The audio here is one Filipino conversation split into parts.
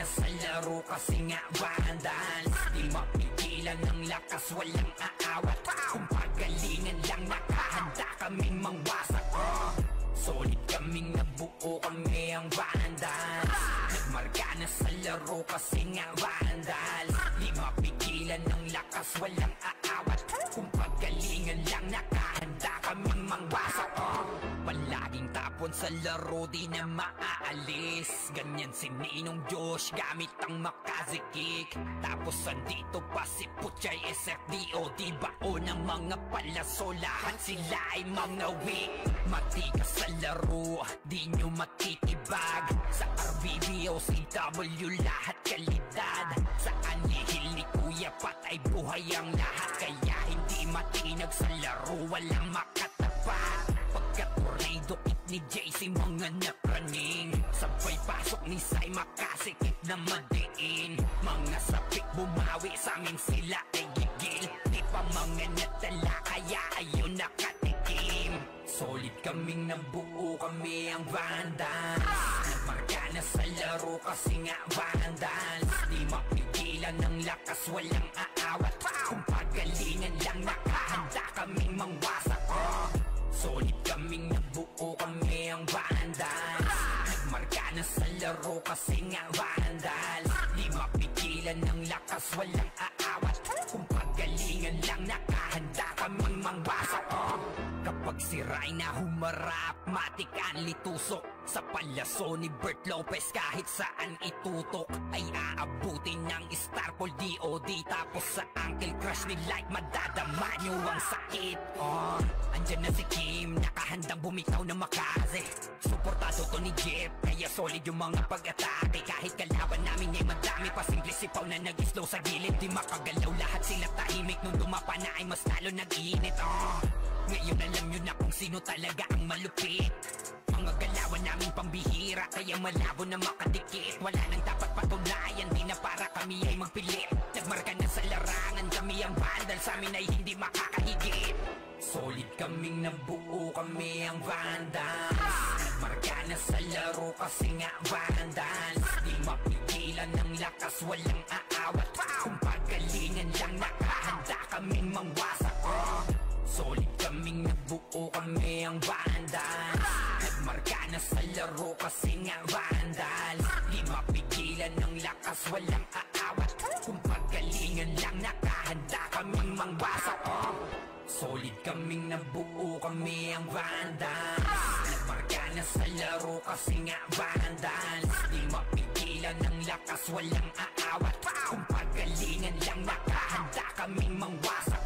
na sa laro kasi nga vandals. Di mapigilan ng lakas, walang aawat. Kung pagalingan lang, nakahanda kaming mangwasak. Solid kaming nabuo, kami ang vandals. Nagmarka na sa laro kasi nga vandals. Di mapigilan ng lakas, walang aawat. Kung pagalingan lang, nakahanda kaming mangwasak. Palaging tapon sa laro, di na maaalis. Ganyan si Ninong Josh gamit ang makazikik. Tapos andito pa si Puchay SFDO. Di bao ng mga palaso, lahat sila ay mga weak. Matikas sa laro, di nyo matitibag. Sa RBB o CW, lahat kalidad. Sa anihil ni Kuya Pat ay buhay ang lahat. Kaya hindi matinag sa laro, walang makatapat. Pagka-tornado kit ni JC, mga napraning. Sabay pasok ni Sai, makasikip na madiin. Mga sapik bumawi, sa amin sila ay gigil. Di pa mga natala, kaya ayun nakatikim. Solid kaming nabuo, kami ang vandals. Nagmarka na sa laro kasi nga vandals. Di mapigilan ng lakas, walang aawat. Kung pagalingan lang, nakahanda kaming mangwasak. Solid kaming nabuo, kami ang vandals. Nagmarka na sa laro kasi nga vandals. Di mapigilan ng lakas, walang aawat. Kung pagalingan lang, nakahanda kaming mangwasak. Kapag si Rayna humarap, matik ang litusok. Sa palaso ni Bert Lopez, kahit saan itutok ay aabutin ng Starpol DOD. Tapos sa Uncle Crush ni Light, madadama nyo ang sakit. Andyan na si Kim, nakahandang bumitaw na makaze. Suportado to ni Jeff, kaya solid yung mga pag-atake. Kahit kalaban namin ay madami pa, simple sipaw na nag-slow sa gilid. Di makagalaw, lahat sila tahimik. Nung dumapa na ay mas lalo nag-iinit. Ngayon alam nyo na kung sino talaga ang malupit. Mga galawan namin pambihira, kaya malabo na makadikit. Wala nang dapat patunayan, di na para kami ay magpilit. Nagmarka na sa larangan, kami ang vandal, sa amin ay hindi makakahigit. Solid kaming nabuo, kami ang vandals. Nagmarka na sa laro kasi nga vandals. Di mapigilan ng lakas, walang aawat. Kung pagalingan lang, nakahanda kaming mangwasak. Solid kaming nabuo, kami ang vandals. Nagmarka na sa laro kasi nga vandals. Di mapigilan ng lakas, walang aawat. Kung pagalingan lang, nakahanda kaming mangwasak. Solid kaming nabuo, kami ang vandals. Nagmarka na sa laro kasi nga vandals. Di mapigilan ng lakas, walang aawat. Kung pagalingan lang, nakahanda kaming mangwasak.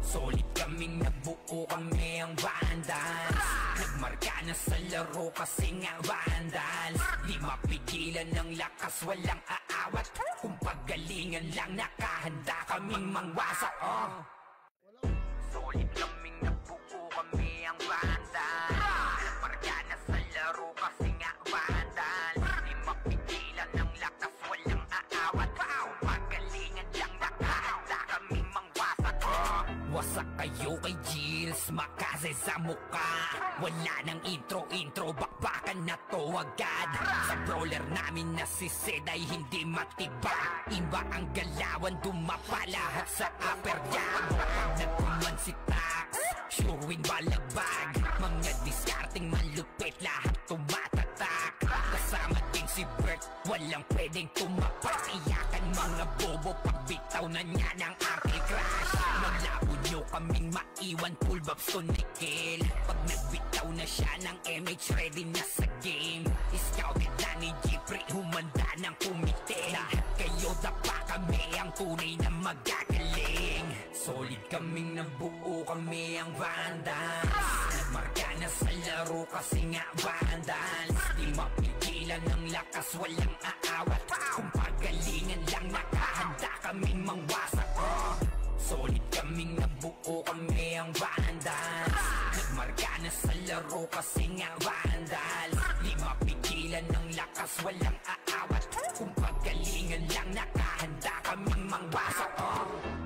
Solid kaming nabuo, kami ang vandals. Nagmarka na sa laro kasi nga vandals. Di mapigilan ng lakas, walang aawat. Kung pagalingan lang, nakahanda kaming mangwasak. Solid kaming nabuo, kami ang vandals. Nagmarka na sa laro kasi nga vandals. Di mapigilan ng lakas, walang aawat. Kung pagalingan lang, nakahanda kaming mangwasak. Wasak kayo kay Gilles, makaze sa muka. Wala nang intro, bakbakan na to agad. Sa brawler namin na si Zed ay hindi matiba. Iba ang galawan, dumapa lahat sa upper jab. Nagkuman si Tax, sure win balagbag. Mga discarding malupit, lahat tumatatak. Kasama din si Bert, walang pwedeng tumapak. Iyakan mga bobo, pagbitaw na niya ng Uncle Crush. Maglabo nyo kaming maiwan, full babs to Nickel. Pag nagbitaw na siya ng MH, ready na sa game. Scouted na ni Jeffrey, humanda ng kumite. Lahat kayo dapa, kami ang tunay na magagaling. Solid kaming nabuo, kami ang vandals. Nagmarka na sa laro kasi nga vandals. Di mapigilan ng lakas, walang aawat. Kung pagalingan lang, nakahanda kaming mangwasak. Solid kaming nabuo, kami ang vandals. Nagmarka na sa laro kasi nga vandals. Di mapigilan ng lakas, walang aawat. Kung pagalingan lang, nakahanda kaming mangwasak.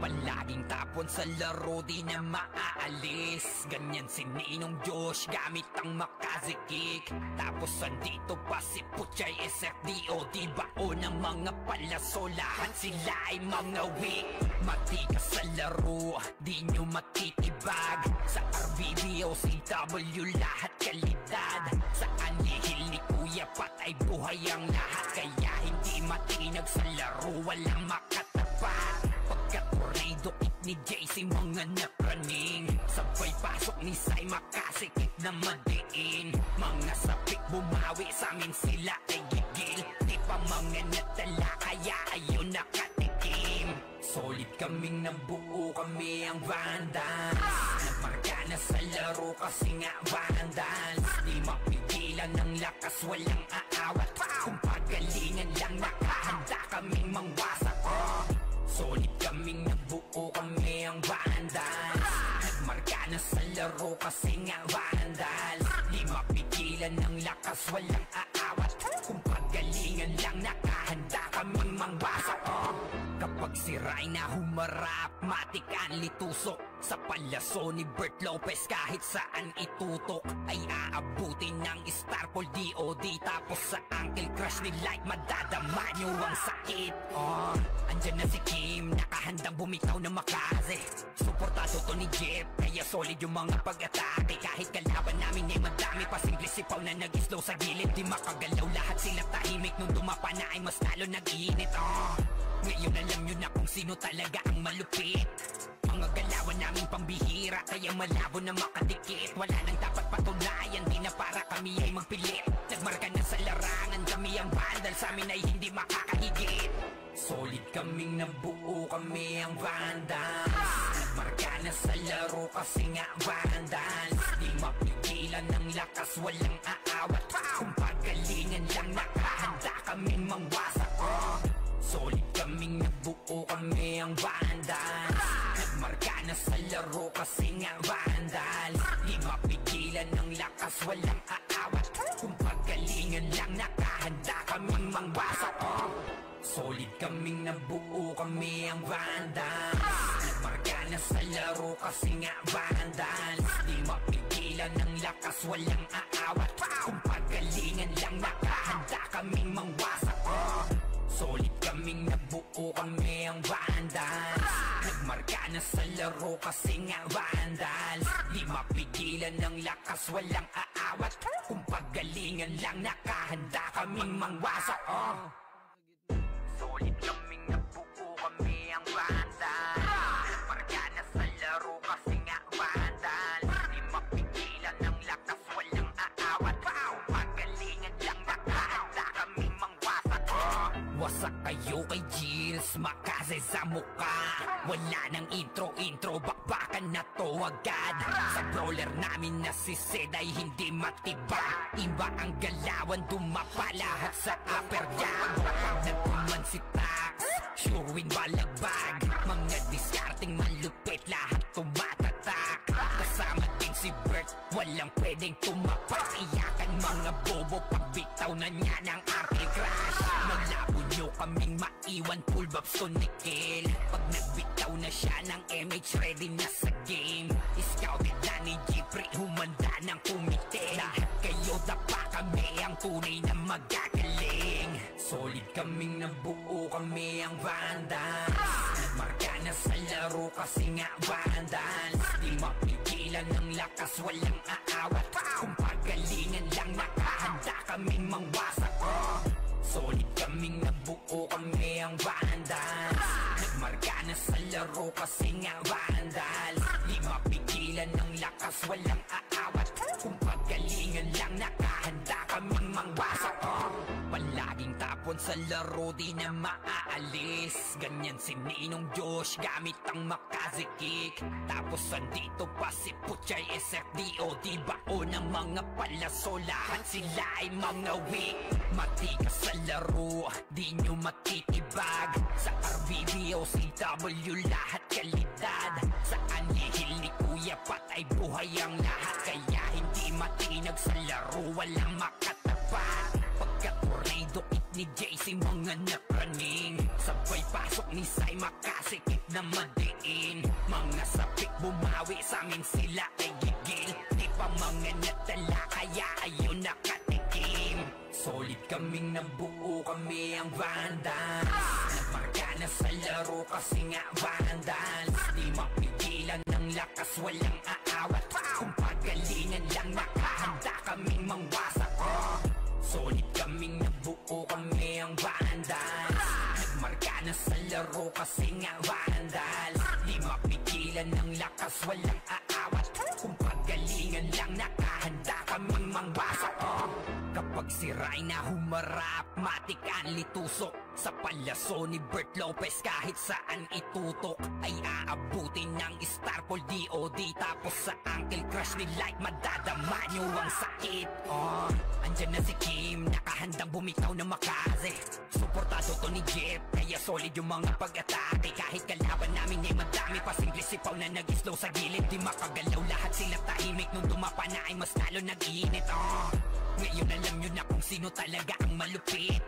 Palaging tapon tapon sa laro di na maaalis. Ganyan si Ninong Josh gamit ang makazikik. Tapos andito pa si Puchay SFDO, di bao ng mga palaso, lahat sila ay mga weak. Matikas sa laro, di nyo matitibag. Sa RBBO, CW, lahat kalidad. Sa anihil ni Kuya Pat ay buhay ang lahat. Kaya hindi matinag sa laro, walang makatapat. Pagka-corrido kit ni JC, mga napraning. Sabay pasok ni Sai, makasikip na madiin. Mga sapik bumawi, sa amin sila ay gigil. Di pa mga natala, kaya ayun nakatikim. Solid kaming nabuo, kami ang Vandals. Nagmarka na sa laro kasi nga Vandals. Di mapigilan ng lakas, walang aawat. Kung pagalingan lang, nakahanda kaming mangwasak. Solid kaming nabuo, kami ang Vandals. Nagmarka na sa laro kasi nga Vandals. Di mapigilan ng lakas, walang aawat. Kung pagalingan lang, nakahanda kaming mangwasak. Kapag si Rai na humarap, matik ang litusok. Sa palaso ni Bert Lopez, kahit saan itutok ay aabutin ng Starpol DOD. Tapos sa Uncle Crush ni Light, madadama nyo ang sakit. Andyan na si Kim, nakahandang bumitaw na makaze. Suportado to ni Jeff, kaya solid yung mga pag-atake. Kahit kalaban namin ay madami pa, simple sipaw na nag-slow sa gilid. Di makagalaw, lahat sila tahimik. Nung dumapa na ay mas lalo nag-iinit. Ngayon alam nyo na kung sino talaga ang malupit. Mga galawan naming pambihira, kaya malabo na makadikit. Wala nang dapat patunayan, di na para kami ay magpilit. Nagmarka na sa larangan, kami ang Vandal, sa amin ay hindi makakahigit. Solid kaming nabuo, kami ang Vandals. Nagmarka na sa laro kasi nga Vandals. Di mapigilan ng lakas, walang aawat. Kung pagalingan lang, nakahanda kaming mangwasak. Solid kaming nabuo, kami ang Vandals. Nagmarka na sa laro kasi nga Vandals. Di mapigilan ng lakas, walang aawat. Kung pagalingan lang, nakahanda kaming mangwasak. Solid kaming nabuo, kami ang Vandals. Nagmarka na sa laro kasi nga Vandals. Di mapigilan ng lakas, walang aawat. Kung pagalingan lang, nakahanda kaming mangwasak. Solid kaming nabuo, kami ang Vandals. Nagmarka na sa laro kasi nga Vandals. Di mapigilan ng lakas, walang aawat. Kung pagalingan lang, nakahanda kaming mangwasak. Solid kaming nabuo, kami ang Vandals. Nagmarka na sa laro kasi nga Vandals. Di mapigilan ng lakas, walang aawat. Kung pagalingan lang, nakahanda kaming mangwasak. Wasak kayo kay Gilles, makaze sa muka. Wala nang intro, bakbakan na to agad. Sa brawler namin na si Zed ay hindi matibag. Iba ang galawan, dumapa lahat sa upper jab. Nagkuman si Tax, sure win balagbag. Mga discarding malupit, lahat tumatatak. Kasama din si Bert, walang pwedeng tumapat. Iyakan mga bobo, pagbitaw na niya ng Uncle Crush. Malabo nyo kaming maiwan, full bobs to Nickel. Pag nagbitaw na siya ng MH, ready na sa game. Scouted na ni Jeffrey, humanda ng kumite. Lahat kayo dapa, kami ang tunay na magagaling. Solid kaming nabuo, kami ang Vandals. Nagmarka na sa laro kasi nga Vandals. Di mapigilan ng lakas, walang aawat. Kung pagalingan lang, nakahanda kaming mangwasak. Solid kaming nabuo, kami ang Vandals. Nagmarka na sa laro kasi nga Vandals. Di mapigilan ng lakas, walang aawat. Kung pagalingan lang, nakahanda kaming mangwasak. Palaging tapon sa laro, di na maaalis. Ganyan si Ninong Josh gamit ang makazikik. Tapos andito pa si Puchay SFDO, di bao ng mga palaso, lahat sila ay mga weak. Matikas sa laro, di nyo matitibag. Sa RBBO, CW, lahat kalidad. Sa anihil ni Kuya Pat ay buhay ang lahat. Kaya hindi matinag sa laro, walang makatapat. Pagkat Pagka-tornado it ni JC mga napraning. Sabay pasok ni Sai makasikip na madiin. Mga sapik bumawi sa amin sila ay gigil. Di pa mga natala kaya ayun nakatikim. Solid kaming nabuo, kami ang Vandals. Nagmarka na sa laro kasi nga Vandals. Di mapigilan ng lakas, walang aawat. Kung pagalingan lang nakahanda kaming mangwasak. Solid kaming nabuo, kami ang Vandals. Nagmarka na sa laro kasi nga Vandals. Di mapigilan ng lakas, walang aawat. Kung pagalingan lang nakahanda kaming mangwasak. Kapag siray na humarap, matik ang litusok. Sa palaso ni Bert Lopez kahit saan itutok ay aabutin ng Starpol DOD. Tapos sa Uncle Crush ni Light madadama nyo ang sakit. Andyan na si Kim, nakahandang bumitaw na makaze. Suportado to ni Jeff, kaya solid yung mga pag-atake. Kahit kalaban namin ay madami pa, simple sipaw na nag-slow sa gilid. Di makagalaw lahat sila tahimik, nung dumapa na ay mas lalo nag-iinit. Ngayon alam nyo na kung sino talaga ang malupit.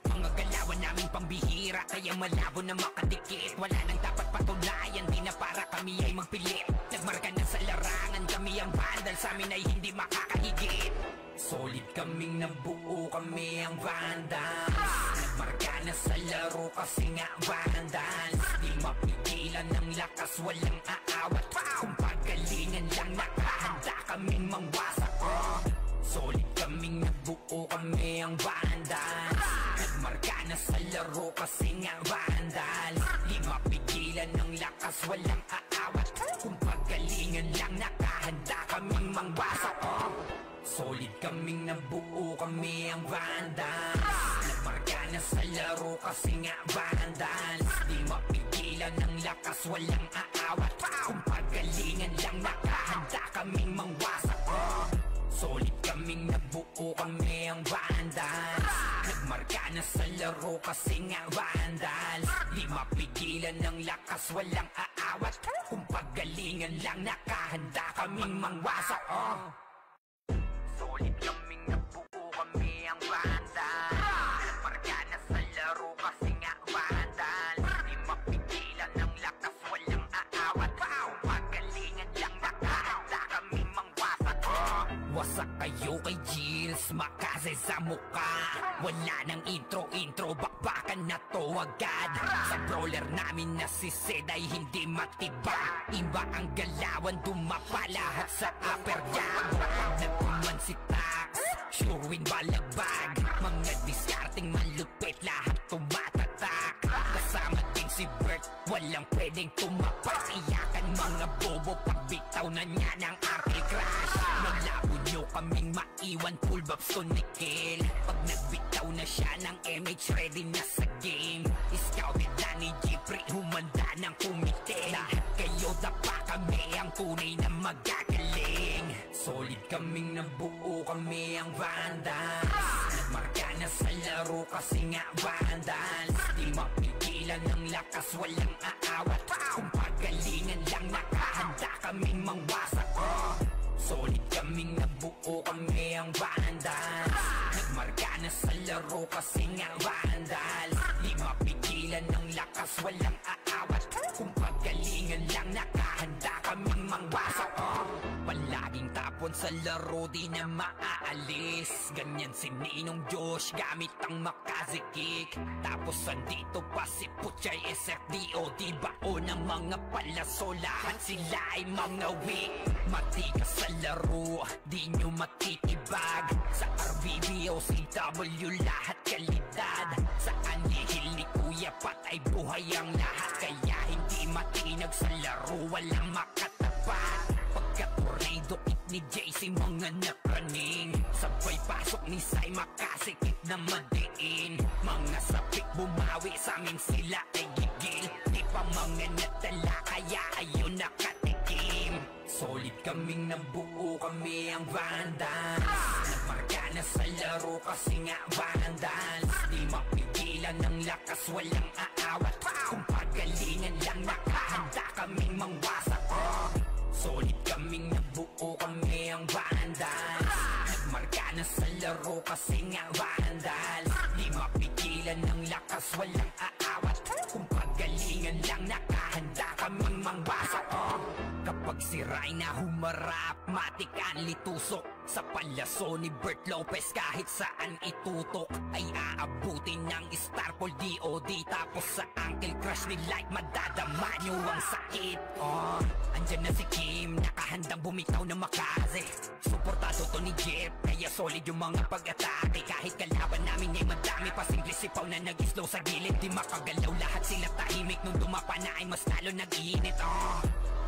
Mga galawan namin pambihira, kaya malabo na makadikit. Wala nang dapat patunayan, di na para kami ay magpilit. Nagmarka na sa larangan, kami ang Vandals, sa amin ay hindi makakahigit. Solid kaming nabuo, kami ang Vandals. Nagmarka na sa laro kasi nga Vandals. Di mapigilan ng lakas, walang aawat. Kung pagalingan lang nakahanda kaming mangwasak. Solid kaming nabuo, kami ang Vandals. Nagmarka na sa laro kasi nga Vandals. Di mapigilan ng lakas, walang aawat. Kung pagalingan lang nakahanda kaming mangwasak. Solid kaming nabuo, kami ang Vandals. Nagmarka na sa laro kasi nga Vandals. Di mapigilan ng lakas, walang aawat. Kung pagalingan lang nakahanda kaming mangwasak. Solid kaming nabuo, kami ang Vandals. Nagmarka na sa laro kasi nga Vandals. Di mapigilan ng lakas, walang aawat. Kung pagalingan lang nakahanda kaming mangwasak. Solid kaming nabuo, kami ang Vandals. Nagmarka na sa laro kasi nga Vandals. Di mapigilan ng lakas, walang aawat. Kung pagalingan lang nakahanda kaming mangwasak. Wasak kayo kay Gilles, makaze sa muka. Wala nang intro, bakbakan na to agad. Sa brawler namin na si Zed ay hindi matiba. Iba ang galawan, dumapa lahat sa upper jab. Nagkuman si Tax, sure win balagbag. Mga diskarting malupit, lahat tumatatak. Kasama din si Bert, walang pwedeng tumapas. Iyakan mga bobo, pagbitaw na niya ng Uncle Crush. Malabo nyo kaming maiwan, full babs to Nickel. Pag nagbitaw na siya ng MH, ready na sa game. Scouted na ni Jeffrey, humanda ng kumite. Lahat kayo dapa, kami ang tunay na magagaling. Solid kaming nabuo, kami ang Vandals. Nagmarka na sa laro kasi nga Vandals. Di mapigilan ng lakas, walang aawat. Kung pagalingan lang nakahanda kaming mangwasak. Solid kaming nabuo, kami ang Vandals. Nagmarka na sa laro kasi nga Vandals. Di mapigilan ng lakas, walang aawat. Kung pagalingan lang nakahanda kaming mangwasak. Palaging tapon sa laro, di na maaalis. Ganyan si Ninong Josh, gamit ang makazikik. Tapos andito pa si Puchay SFDOD, baon ng mga palaso, lahat sila ay mga weak. Matikas sa laro, di nyo matitibag. Sa RBB o CW, lahat kalidad. Sa anihil ni Kuya Pat ay buhay ang lahat. Kaya hindi matinag sa laro, walang makatapat. Pagka-tornado it ni JC, mga napraning. Sabay pasok ni Sai, makasikip na madiin. Mga sapik bumawi, sa amin sila ay gigil. Di pa mga natala, kaya ayun nakatikim. Solid kaming nabuo, kami ang Vandals. Nagmarka na sa laro kasi nga Vandals. Di mapigilan ng lakas, walang aawat. Kung pagalingan lang nakahanda kaming mangwasak. Solid kaming nabuo, kami ang Vandals. Nagmarka Nagmarka na sa laro kasi nga vandal. Di mapigilan ng lakas, walang aawat. Kung pagalingan lang nakahanda kaming mangwasak. Kapag sira'y na humarap, matik ang litusok. Sa palaso ni Bert Lopez kahit saan itutok ay aabutin ng Starpol DOD. Tapos sa Uncle Crush ni Light madadama nyo ang sakit. Andyan na si Kim, nakahandang bumitaw na makaze. Suportado to ni Jeff, kaya solid yung mga pag-atake. Kahit kalaban namin ay madami pa simple sipaw na nag-slow sa gilid. Di makagalaw lahat sila tahimik nung dumapa na ay mas lalo nag-iinit.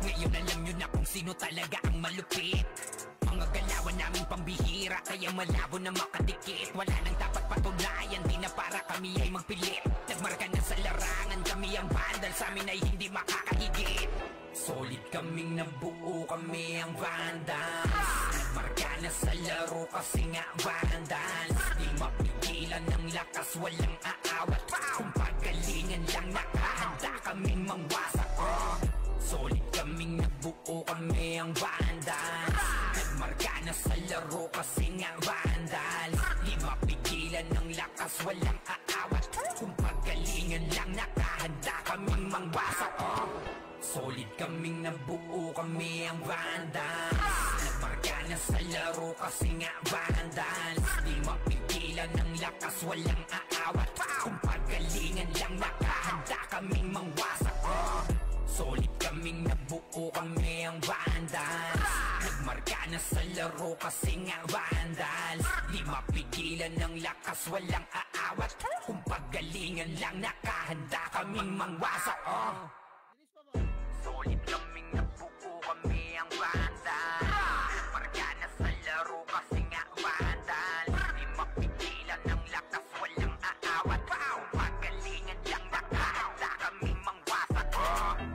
Ngayon alam nyo na kung sino talaga ang malupit. Mga galawan namin pambihira, kaya malabo na makadikit. Wala nang dapat patunayan, di na para kami ay magpilit. Nagmarka na sa larangan, kami ang vandal, sa amin ay hindi makakahigit. Solid kaming nabuo, kami ang vandals. Nagmarka na sa laro kasi nga vandals. Di mapigilan ng lakas, walang aawat. Kung pagalingan lang nakahanda kaming mangwasak. Solid kaming nabuo, kami ang vandals. Nagmarka na sa laro kasi nga vandals. Di mapigilan ng lakas, walang aawat. Kung pagalingan lang nakahanda kaming mangwasak. Solid kaming nabuo, kami ang vandals. Nagmarka na sa laro kasi nga vandals. Di mapigilan ng lakas, walang aawat. Kung pagalingan lang nakahanda kaming mangwasak. Solid kaming nabuo, kami ang vandals. Nagmarka na sa laro kasi nga vandals. Di mapigilan ng lakas, walang aawat. Kung pagalingan lang nakahanda kaming mangwasak. Solid kaming nabuo, kami ang vandals. Nagmarka na sa laro kasi nga vandals. Di mapigilan ng lakas, walang aawat. Kung pagalingan lang nakahanda kaming mangwasak.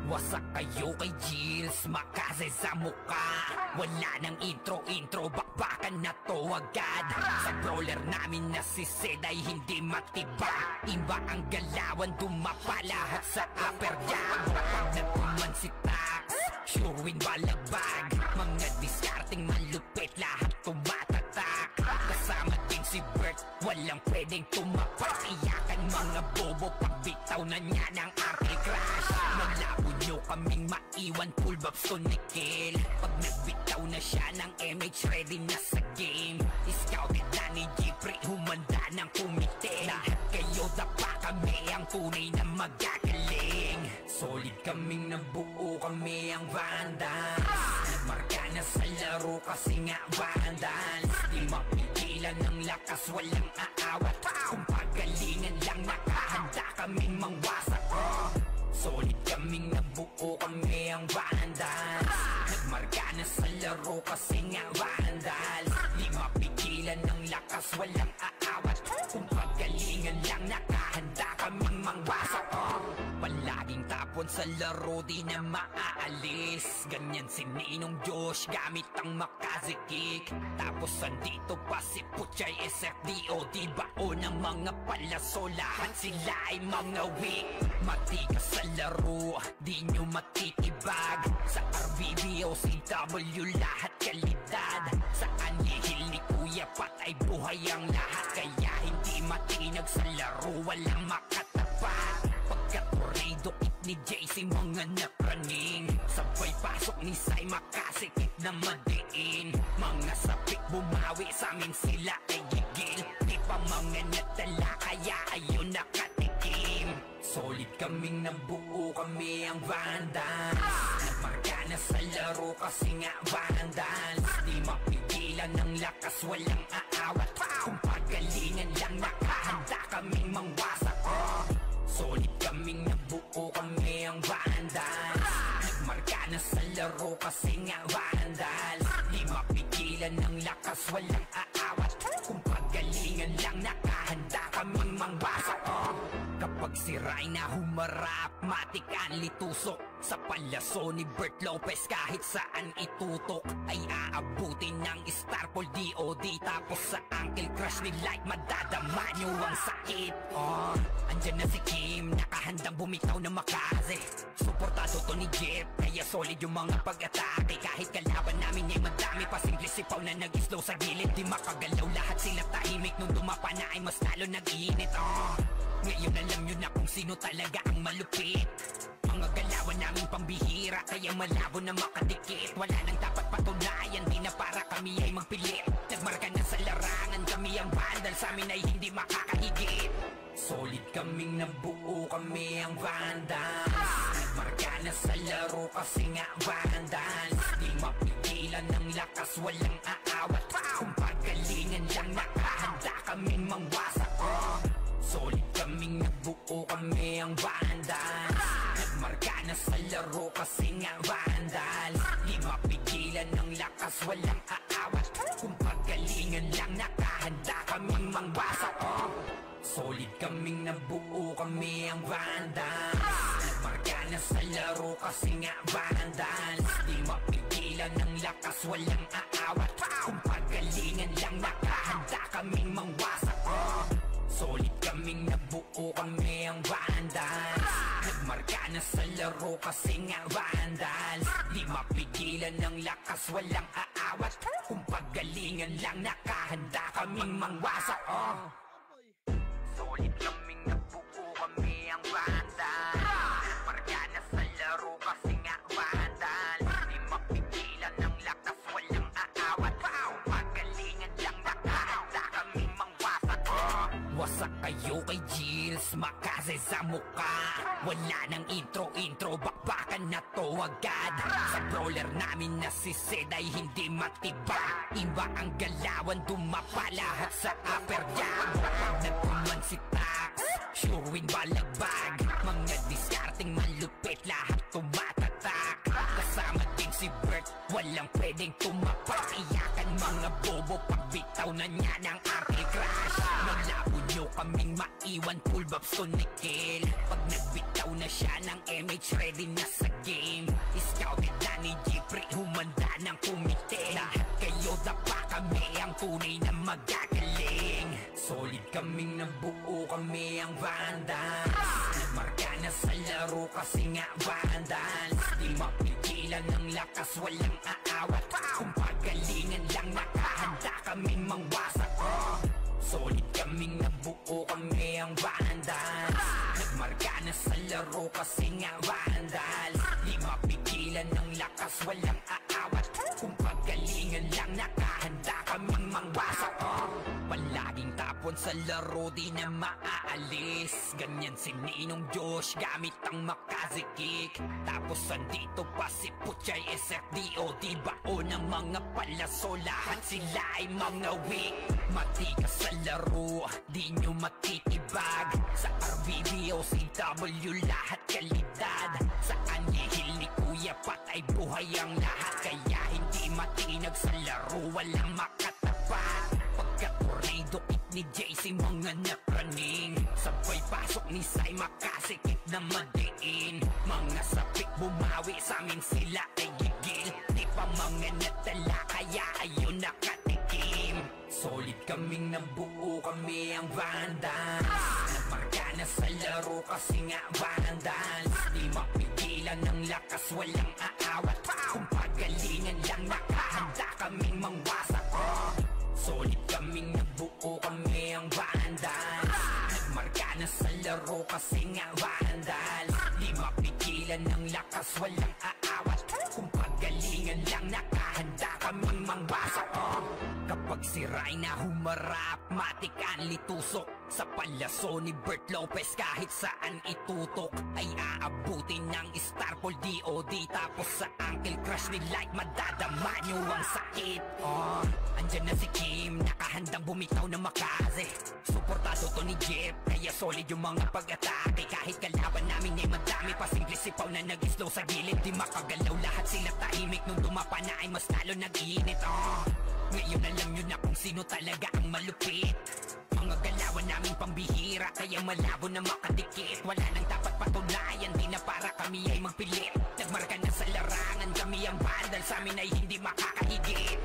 Wasak kayo kay Gilles, makase sa muka. Wala nang intro, bakbakan na to agad. Sa brawler namin na si Zed ay hindi matibag. Iba ang galawan, dumapa lahat sa upper jab. Pag nagpuman si Tax, sure win balagbag. Mga diskarting malupit, lahat tumatatak. Kasama din si Bert, walang pwedeng tumapak. Iyakan mga bobo, pagbitaw na niya ng Uncle Crush. Malabo nyo kaming maiwan, full babs to Nickel. Pag nagbitaw na siya ng MH, ready na sa game. Scouted na ni Jeffrey, humanda ng kumite. Lahat kayo dapa, kami ang tunay na magagaling. Solid kaming nabuo, kami ang vandals. Nagmarka na sa laro kasi nga vandals. Di mapigilan ng lakas, walang aawat. Kung pagalingan lang nakahanda kaming mangwasak. Solid kaming nabuo, kami ang vandals. Nagmarka na sa laro kasi nga vandals. Di mapigilan ng lakas, walang aawat. Kung pagalingan lang nakahanda kaming mangwasak. Palaging tapon sa laro, di na maaalis. Ganyan si Ninong Josh, gamit ang Makaze kick. Tapos andito pa si Puchay SFDOD, bao ng mga palaso, lahat sila ay mga weak. Matigas sa laro, di nyo matitibag. Sa RBB o CW, lahat kalidad. Sa anihil ni Kuya Pat ay buhay ang lahat. Kaya hindi matinag sa laro, walang makatapat. Pagka-tornado kit ni JC, mga napraning. Sabay pasok ni Sai, makasikip na madiin. Mga sapik bumawi, sa amin sila ay gigil. Di pa mga natala, kaya ayun nakatikim. Solid kaming nabuo, kami ang vandals. Nagmarka na sa laro kasi nga vandals. Di mapigilan ng lakas, walang aawat. Kung pagalingan lang nakahanda kaming mangwasak. Solid kaming nabuo, kami ang vandals. Nagmarka na sa laro kasi nga vandals. Di mapigilan ng lakas, walang aawat. Kung pagalingan lang nakahanda kaming mangwasak. Kapag sira'y na humarap, matik ang litusok. Sa palaso ni Bert Lopez kahit saan itutok ay aabutin ng Starpol DOD. Tapos sa Uncle Crush ni Light madadama nyo ang sakit. Andyan na si Kim, nakahandang bumitaw na makase. Suportado to ni Jeff, kaya solid yung mga pag-atake. Kahit kalaban namin ay madami pa, simple sipaw na nag-slow sa gilid. Di makagalaw, lahat sila tahimik. Nung dumapa na ay mas lalo nag-iinit. Ngayon alam nyo na kung sino talaga ang malupit. Mga galawan namin pambihira, kaya malabo na makadikit. Wala nang dapat patunayan, di na para kami ay magpilit. Nagmarka na sa larangan, kami ang vandal, sa amin ay hindi makakahigit. Solid kaming nabuo, kami ang vandals. Nagmarka na sa laro kasi nga vandals. Di mapigilan ng lakas, walang aawat. Kung pagalingan lang, nakahanda kaming mangwasak. Solid kaming nabuo, kami ang vandals. Nagmarka na sa laro kasi nga vandals. Di mapigilan ng lakas, walang aawat. Kung pagalingan lang, nakahanda kaming mangwasak. Solid kaming nabuo, kami ang vandals. Nagmarka na sa laro kasi nga vandals. Di mapigilan ng lakas, walang aawat. Kung pagalingan lang, nakahanda kaming mangwasak. Solid kaming nabuo, kami ang vandals. Nagmarka na sa laro kasi nga vandals. Di mapigilan ng lakas, walang aawat. Kung pagalingan lang, nakahanda kaming mangwasak. Solid kaming nabuo, kami ang vandals. Nagmarka na sa laro kasi nga vandals. Di mapigilan ng lakas, walang aawat. Kung pagalingan lang, nakahanda kaming mangwasak. Wasak kayo kay Jills, makase sa muka. Wala nang intro, bakbakan na to agad. Sa brawler namin na si Zed ay hindi matibag. Iba ang galawan, dumapa lahat sa upper jab. Pag nagkuman si Tax, sure win balagbag. Mga diskarting malupit, lahat tumatatak. Kasama din si Bert, walang pwedeng tumapak. Iyakan mga bobo, pagbitaw na niya ng anti-crash. Malabo nyo kaming maiwan, full babs to Nickel. Pag nagbitaw na siya ng MH, ready na sa game. Scouted na ni Jeffrey, humanda ng kumite. Lahat kayo dapa, kami ang tunay na magagaling. Solid kaming nabuo, kami ang vandals. Nagmarka na sa laro kasi nga vandals. Di mapigilan ng lakas, walang aawat. Kung pagalingan lang, nakahanda kaming mangwasak. Solid kaming nabuo, kami ang vandals. Nagmarka na sa laro kasi nga vandals. Di mapigilan ng lakas, walang aawat. Kung pagalingan lang, nakahanda kaming mangwasak. Palaging tapon sa laro, di na maaalis. Ganyan si Ninong Josh, gamit ang Makaze kick. Tapos andito pa si Puchay SFDO. Di bao ng mga palaso, lahat sila ay mga weak. Matikas sa laro, di nyo matitibag. Sa RBBO, CW, lahat kalidad. Sa anihil ni Kuya Pat ay buhay ang lahat. Kaya hindi matinag sa laro, walang makatapat. Pagka-tornado kit ni JC, mga napraning. Sabay pasok ni Sai, makasikip na madiin. Mga sapik bumawi, sa amin sila ay gigil. Di pa mga natala, kaya ayun nakatikim. Solid kaming nabuo, kami ang vandals. Nagmarka na sa laro kasi nga vandals. Di mapigilan ng lakas, walang aawat. Kung pagalingan lang, nakahanda kaming mangwasak. Solid kaming nabuo, kami ang vandals. Nagmarka na sa laro kasi nga vandals. Di mapigilan ng lakas, walang aawat. Kung pagalingan lang, nakahanda kaming mangwasak. Kapag si Rayna humarap, matik ang litusok. Sa palaso ni Bert Lopez, kahit saan itutok ay aabutin ng Starpol DOD. Tapos sa Uncle Crush ni Light, madadama nyo ang sakit. Andyan na si Kim, nakahandang bumitaw na Makaze. Suportado to ni Jeff, kaya solid yung mga pag-atake. Kahit kalaban namin ay madami pa, simple sipaw na nag-slow sa gilid. Di makagalaw, lahat sila tahimik. Nung dumapa na ay mas lalo nag-iinit. Ngayon alam nyo na kung sino talaga ang malupit. Mga galawan namin pambihira, kaya malabo na makadikit. Wala nang dapat patunayan, di na para kami ay magpilit. Nagmarka na sa larangan, kami ang vandal, sa amin ay hindi makakahigit.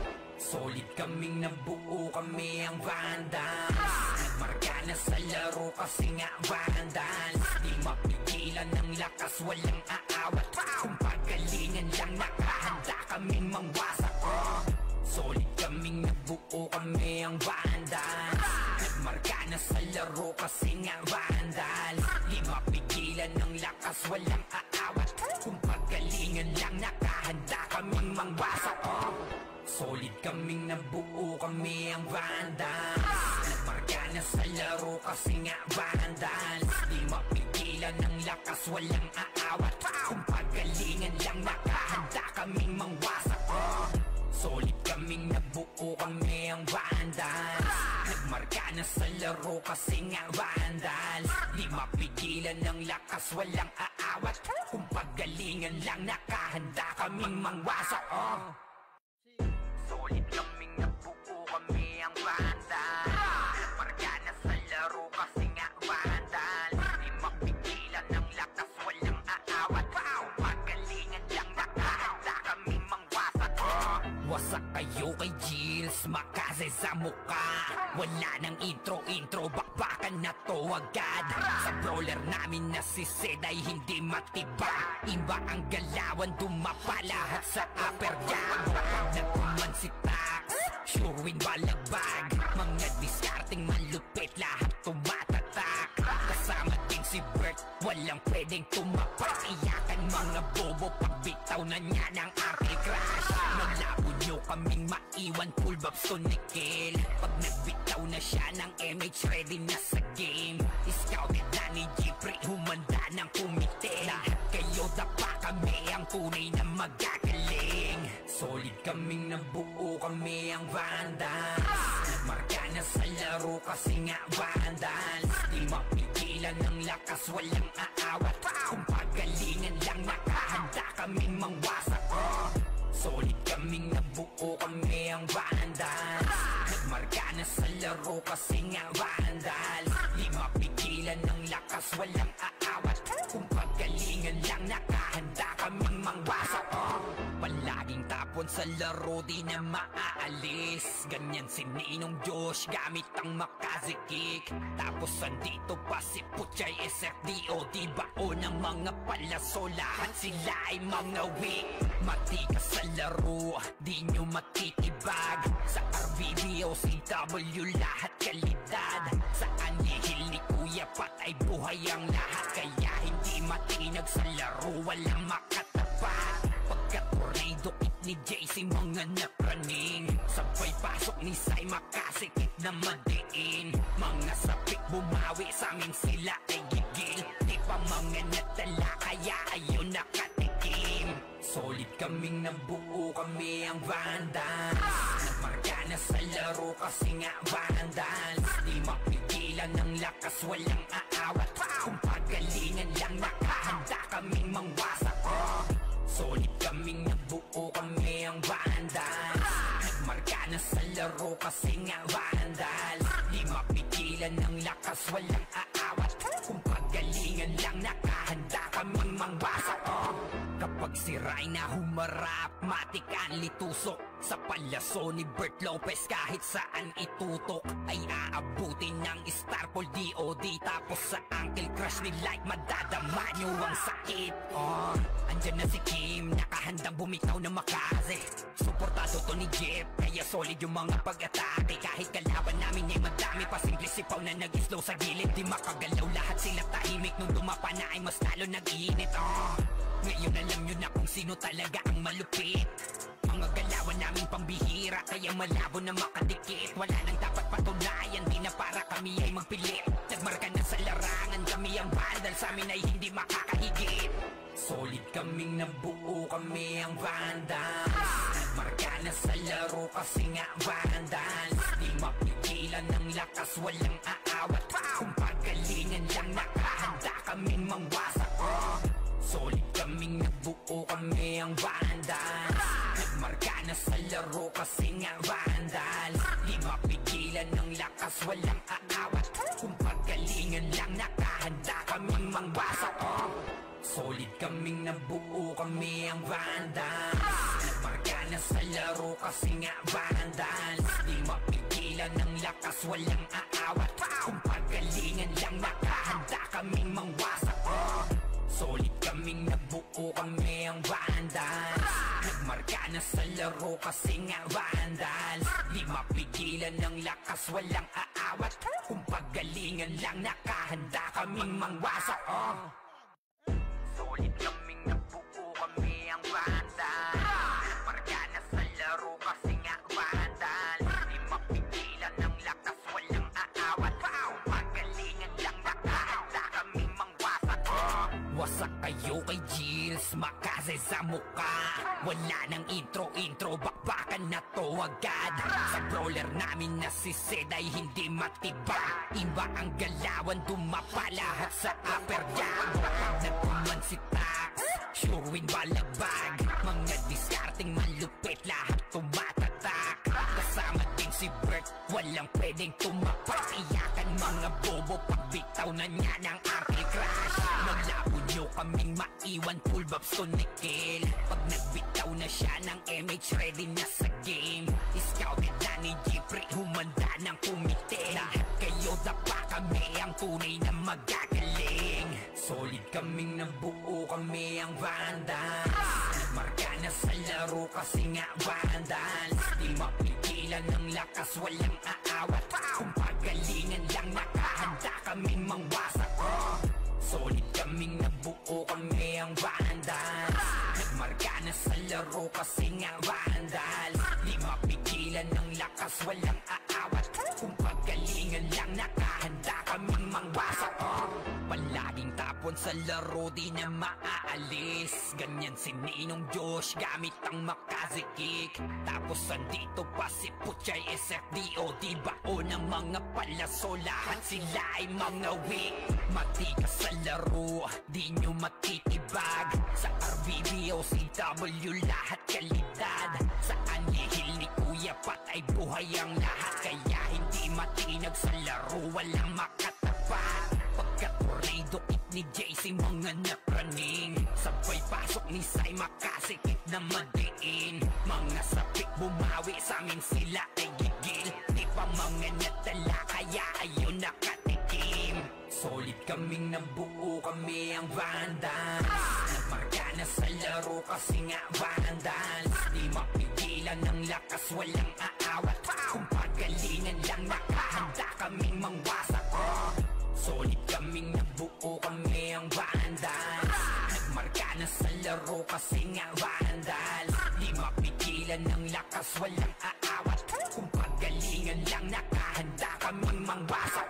Solid kaming nabuo, kami ang Vandals. Nagmarka na sa laro kasi nga Vandals. Di mapigilan ng lakas, walang aawat. Kung pagalingan lang, nakahanda kaming mangwasak. Solid kaming nabuo, kami ang Vandals. Nagmarka na sa laro kasi nga Vandals. Di mapigilan ng lakas, walang aawat. Kung pagalingan lang, nakahanda kaming mangwasak. Solid kaming nabuo, kami ang Vandals. Nagmarka na sa laro kasi nga Vandals. Di mapigilan ng lakas, walang aawat. Kung pagalingan lang, nakahanda kaming mangwasak. Solid kaming nabuo, kami ang Vandals. Nagmarka na sa laro kasi nga Vandals. Di mapigilan ng lakas, walang aawat. Kung pagalingan lang, nakahanda kaming mangwasak. Solid kaming nabuo, kami ang Vandals. Nagmarka na sa laro kasi nga Vandals. Di mapigilan ng lakas, walang aawat. Kung pagalingan lang, nakahanda kaming mangwasak. Wasak kayo kay Gilles, makase sa mukha. Wala nang intro, bakbakan na to agad. Sa brawler namin na si Zed ay hindi matibag. Iba ang galawan, dumapa lahat sa upper jab. Nagkuman si Tax, sure win balagbag. Mga diskarting malupit, lahat tumatatak. Kasama din si Bert, walang pwedeng tumapak. Iyakan mga bobo, pagbitaw na niya ng aking crash. Nalabo nyo kaming maiwan, full bobs to nickel. Pag nagbitaw na siya ng MH, ready na sa game. Scouted na ni Jeffrey, humanda ng kumite. Lahat kayo dapa, kami ang tunay na magagaling. Solid kaming nabuo, kami ang Vandals. Nagmarka na sa laro kasi nga Vandals. Di mapigilan ng lakas, walang aawat. Kung pagalingan lang, nakahanda kaming mangwasak. Solid kaming nabuo, kami ang Vandals. Nagmarka na sa laro kasi nga Vandals. Di mapigilan ng lakas, walang aawat. Kung pagalingan lang, nakahanda kaming mangwasak. Palaging tapon sa laro, di na maaalis. Ganyan si Ninong Josh, gamit ang Makaze kick. Tapos andito pa si Puchay SFDO. Di bao ng mga palaso, lahat sila ay mga weak. Matikas sa laro, di nyo matitibag. Sa RVB o CW, lahat kalidad. Sa anihil ni Kuya Pat ay buhay ang lahat. Kaya hindi matinag sa laro, walang makatapat. Pagka-tornado kit ni JC, mga napraning. Sabay pasok ni Sai, makasikip na madiin. Mga sapik bumawi, sa amin sila ay gigil. Di pa mga natala, kaya ayun nakatikim. Solid kaming nabuo, kami ang Vandals. Nagmarka na sa laro kasi nga Vandals. Di mapigilan ng lakas, walang aawat. Kung pagalingan lang, nakahanda kaming mangwasak. Solid kaming nabuo, kami ang Vandals. Nagmarka na sa laro kasi nga Vandals. Di mapigilan ng lakas, walang aawat. Kung pagalingan lang, nakahanda kaming mangwasak. Kapag si Rayna humarap, matik ang litusok. Sa palaso ni Bert Lopez, kahit saan itutok ay aabutin ng Starpol DOD. Tapos sa Uncle Crush ni Light, madadama nyo ang sakit. Andyan na si Kim, nakahandang bumitaw na Makaze. Suportado to ni Jeff, kaya solid yung mga pag-atake. Kahit kalaban namin ay madami pa, simple sipaw na nag-slow sa gilid. Di makagalaw, lahat sila tahimik. Nung dumapa na ay mas lalo nag-iinit. Ngayon alam nyo na kung sino talaga ang malupit. Mga galawan naming pambihira, kaya malabo na makadikit. Wala nang dapat patunayan, di na para kami ay magpilit. Nagmarka na sa larangan, kami ang Vandals, sa amin ay hindi makakahigit. Solid kaming nabuo, kami ang Vandals. Nagmarka na sa laro kasi nga Vandals. Di mapigilan ng lakas, walang aawat. Kung pagalingan lang, nakahanda kaming mangwasak. Solid kaming nabuo, kami ang Vandals. Nagmarka na sa laro kasi nga Vandals. Di mapigilan ng lakas, walang aawat. Kung pagalingan lang, nakahanda kaming mangwasak. Solid kaming nabuo, kami ang Vandals. Nagmarka na sa laro kasi nga Vandals. Di mapigilan ng lakas, walang aawat. Kung pagalingan lang, nakahanda kaming mangwasak. Solid kaming nabuo, kami ang Vandals. Nagmarka na sa laro kasi nga Vandals. Di mapigilan ng lakas, walang aawat. Kung pagalingan lang, nakahanda kaming mangwasak. Solid kaming nabuo, kami ang Vandals. Nagmarka na sa laro kasi nga Vandals. Di mapigilan ng lakas, walang aawat. Kung pagalingan lang, nakahanda kaming mangwasak. Wasak kayo kay Gilles, makase sa mukha. Wala nang intro, bakbakan na to agad. Sa brawler namin na si Zed ay hindi matiba. Iba ang galawan, dumapa lahat sa upper jab. Nagkuman si Tax, sure win balagbag. Mga diskarting malupit, lahat tumatatak. Kasama din si Bert, walang pwedeng tumapak. Iyakan mga bobo, pagbitaw na niya ng arcade crash. Naglabo nyo kaming maiwan, full babs to Nickel. Pag nagbitaw na siya ng MH, ready na sa game. Scouted na ni Jeffrey, humanda ng kumite. Lahat kayo dapa, kami ang tunay na magagaling. Solid kaming nabuo, kami ang Vandals. Nagmarka na sa laro kasi nga Vandals. Di mapigilan ng lakas, walang aawat. Kung pagalingan lang, nakahanda kaming mangwasak. Solid kaming nabuo, kami ang Vandals. Nagmarka na sa laro kasi nga Vandals. Di mapigilan ng lakas, walang aawat. Kung pagalingan lang, nakahanda kaming mangwasak. Palaging tapon sa laro, di na maaalis. Ganyan si Ninong Josh, gamit ang makazikik. Tapos andito pa si Puchay SFDO. Di bao ng mga palaso, lahat sila ay mga weak. Matikas sa laro, di nyo matitibag. Sa RBB o CW, lahat kalidad. Sa anihil ni Kuya Pat ay buhay ang lahat. Kaya hindi matinag sa laro, walang makatapat. Pagka-tornado kit ni JC, mga napraning. Sabay pasok ni Sai, makasikip na madiin. Mga sapik bumawi, sa amin sila ay gigil. Di pa mga nadala, kaya ayun nakatikim. Solid kaming nabuo, kami ang Vandals. Nagmarka na sa laro kasi nga Vandals. Di mapigilan ng lakas, walang aawat. Kung pagalingan lang, nakahanda kaming mangwasak. Solid kaming nabuo, kami ang Vandals. Nagmarka na sa laro kasi nga Vandals. Di mapigilan ng lakas, walang aawat. Kung pagalingan lang, nakahanda kaming mangwasak.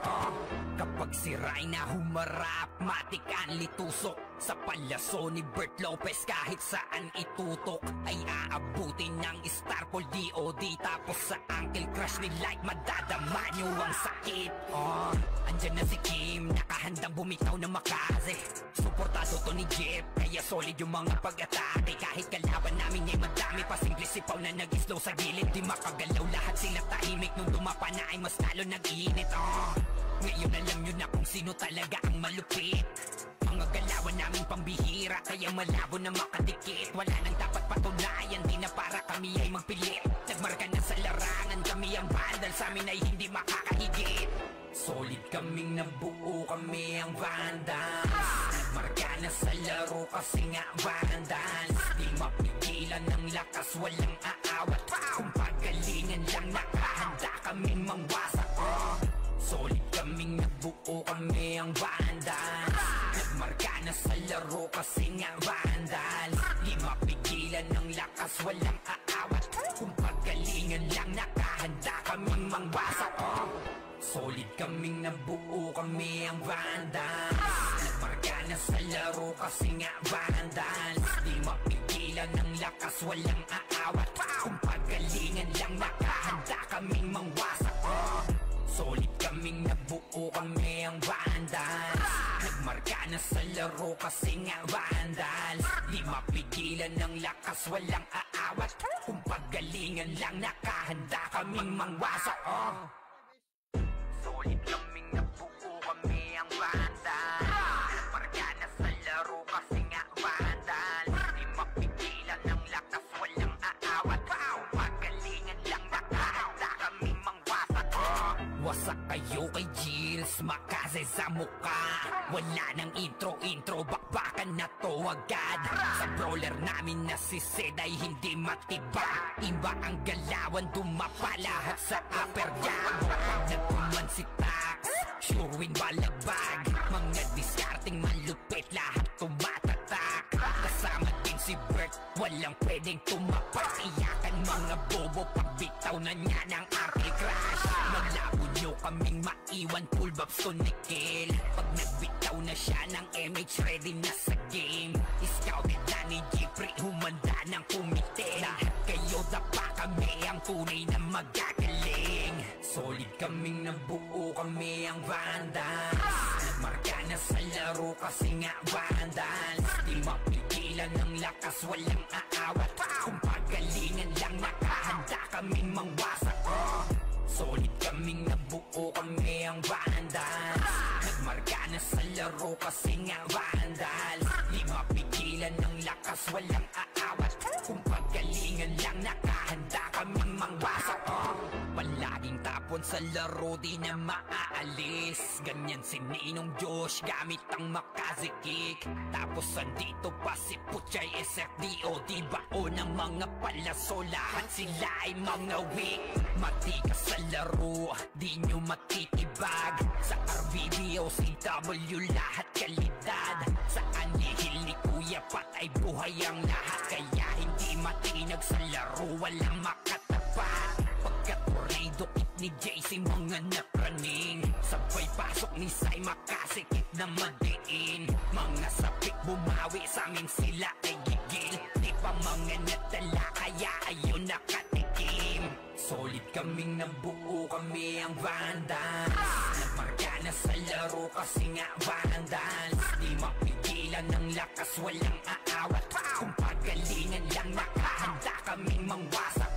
Kapag si Rayna humarap, matik ang litusok. Sa palaso ni Bert Lopez, kahit saan itutok ay aabutin ng Starpol DOD. Tapos sa Uncle Crush ni Light, madadama nyo ang sakit. Andyan na si Kim, nakahandang bumitaw na makaze. Suportado to ni Jeff, kaya solid yung mga pag-atake. Kahit kalaban namin ay madami pa, simple sipaw na nag-slow sa gilid. Di makagalaw, lahat sila tahimik. Nung dumapa na ay mas lalo nag-iinit. Ngayon alam nyo na kung sino talaga ang malupit. Mga galawan namin pambihira, kaya malabo na makadikit. Wala nang dapat patunayan, di na para kami ay magpilit. Nagmarka na sa larangan, kami ang Vandals, sa amin ay hindi makakahigit. Solid kaming nabuo, kami ang Vandals. Nagmarka na sa laro kasi nga Vandals. Di mapigilan ng lakas, walang aawat. Kung pagalingan lang, nakahanda kaming mangwasak. Solid kaming nabuo, kami ang Vandals. Nagmarka na sa laro kasi nga Vandals. Di mapigilan ng lakas, walang aawat. Kung pagalingan lang, nakahanda kaming mangwasak. Solid kaming nabuo, kami ang Vandals. Nagmarka na sa laro kasi nga Vandals. Di mapigilan ng lakas, walang aawat. Kung pagalingan lang, nakahanda kaming mangwasak. Solid kaming nabuo, kami ang Vandals. Nagmarka na sa laro kasi nga Vandals. Di mapigilan ng lakas, walang aawat. Kung pagalingan lang, nakahanda kaming mangwasak. Solid kaming nabuo, kami ang Vandals. Nagmarka na sa laro kasi nga makaze sa muka. Wala nang intro, bakbakan na to agad. Sa brawler namin na si Zed ay hindi matiba. Iba ang galawan, dumapa lahat sa upper jab. Pag nagtuman si Tax, sure win balagbag. Mga diskarting malupit, lahat tumatatak. Kasama din si Bert, walang pwedeng tumapak. Iyakan mga bobo, pagbitaw na niya ng anti-crash. Malabo nyo kaming maiwan, full babs to Nikil. Pag nagbitaw na siya ng MH, ready na sa game. Scouted na ni Jeffrey, humanda ng kumite. Lahat kayo dapa, kami ang tunay na magagaling. Solid kaming nabuo, kami ang Vandals. Nagmarka na sa laro kasi nga Vandals. Di mapigilan ng lakas, walang aawat. Kung pagalingan lang, nakahanda kaming mangwasak. Solid kaming nabuo, kami ang Vandals. Nagmarka na sa laro kasi nga Vandals. Di mapigilan ng lakas, walang aawat. Kung pagalingan lang, nakahanda kaming mangwasak. Palaging tapon sa laro, di na maaalis. Ganyan si Ninong Josh, gamit ang Makaze kick. Tapos andito pa si Puchay SFDO, di bao ng mga palaso. Lahat sila ay mga weak. Matikas sa laro, di nyo matitibag. Sa RBBO, CW, lahat kalidad. Sa anihil ni Kuya Pat ay buhay ang lahat. Kaya hindi matinag sa laro, walang makatapat. Pagka-tornado kit ni JC, mga napraning. Sabay pasok ni Sai, makasikip na madiin. Mga sapik bumawi, sa amin sila ay gigil. Di pa mga natala, kaya ayun nakatikim. Solid kaming nabuo, kami ang Vandals. Nagmarka na sa laro kasi nga Vandals. Di mapigilan ng lakas, walang aawat. Kung pagalingan lang, nakahanda kaming mangwasak.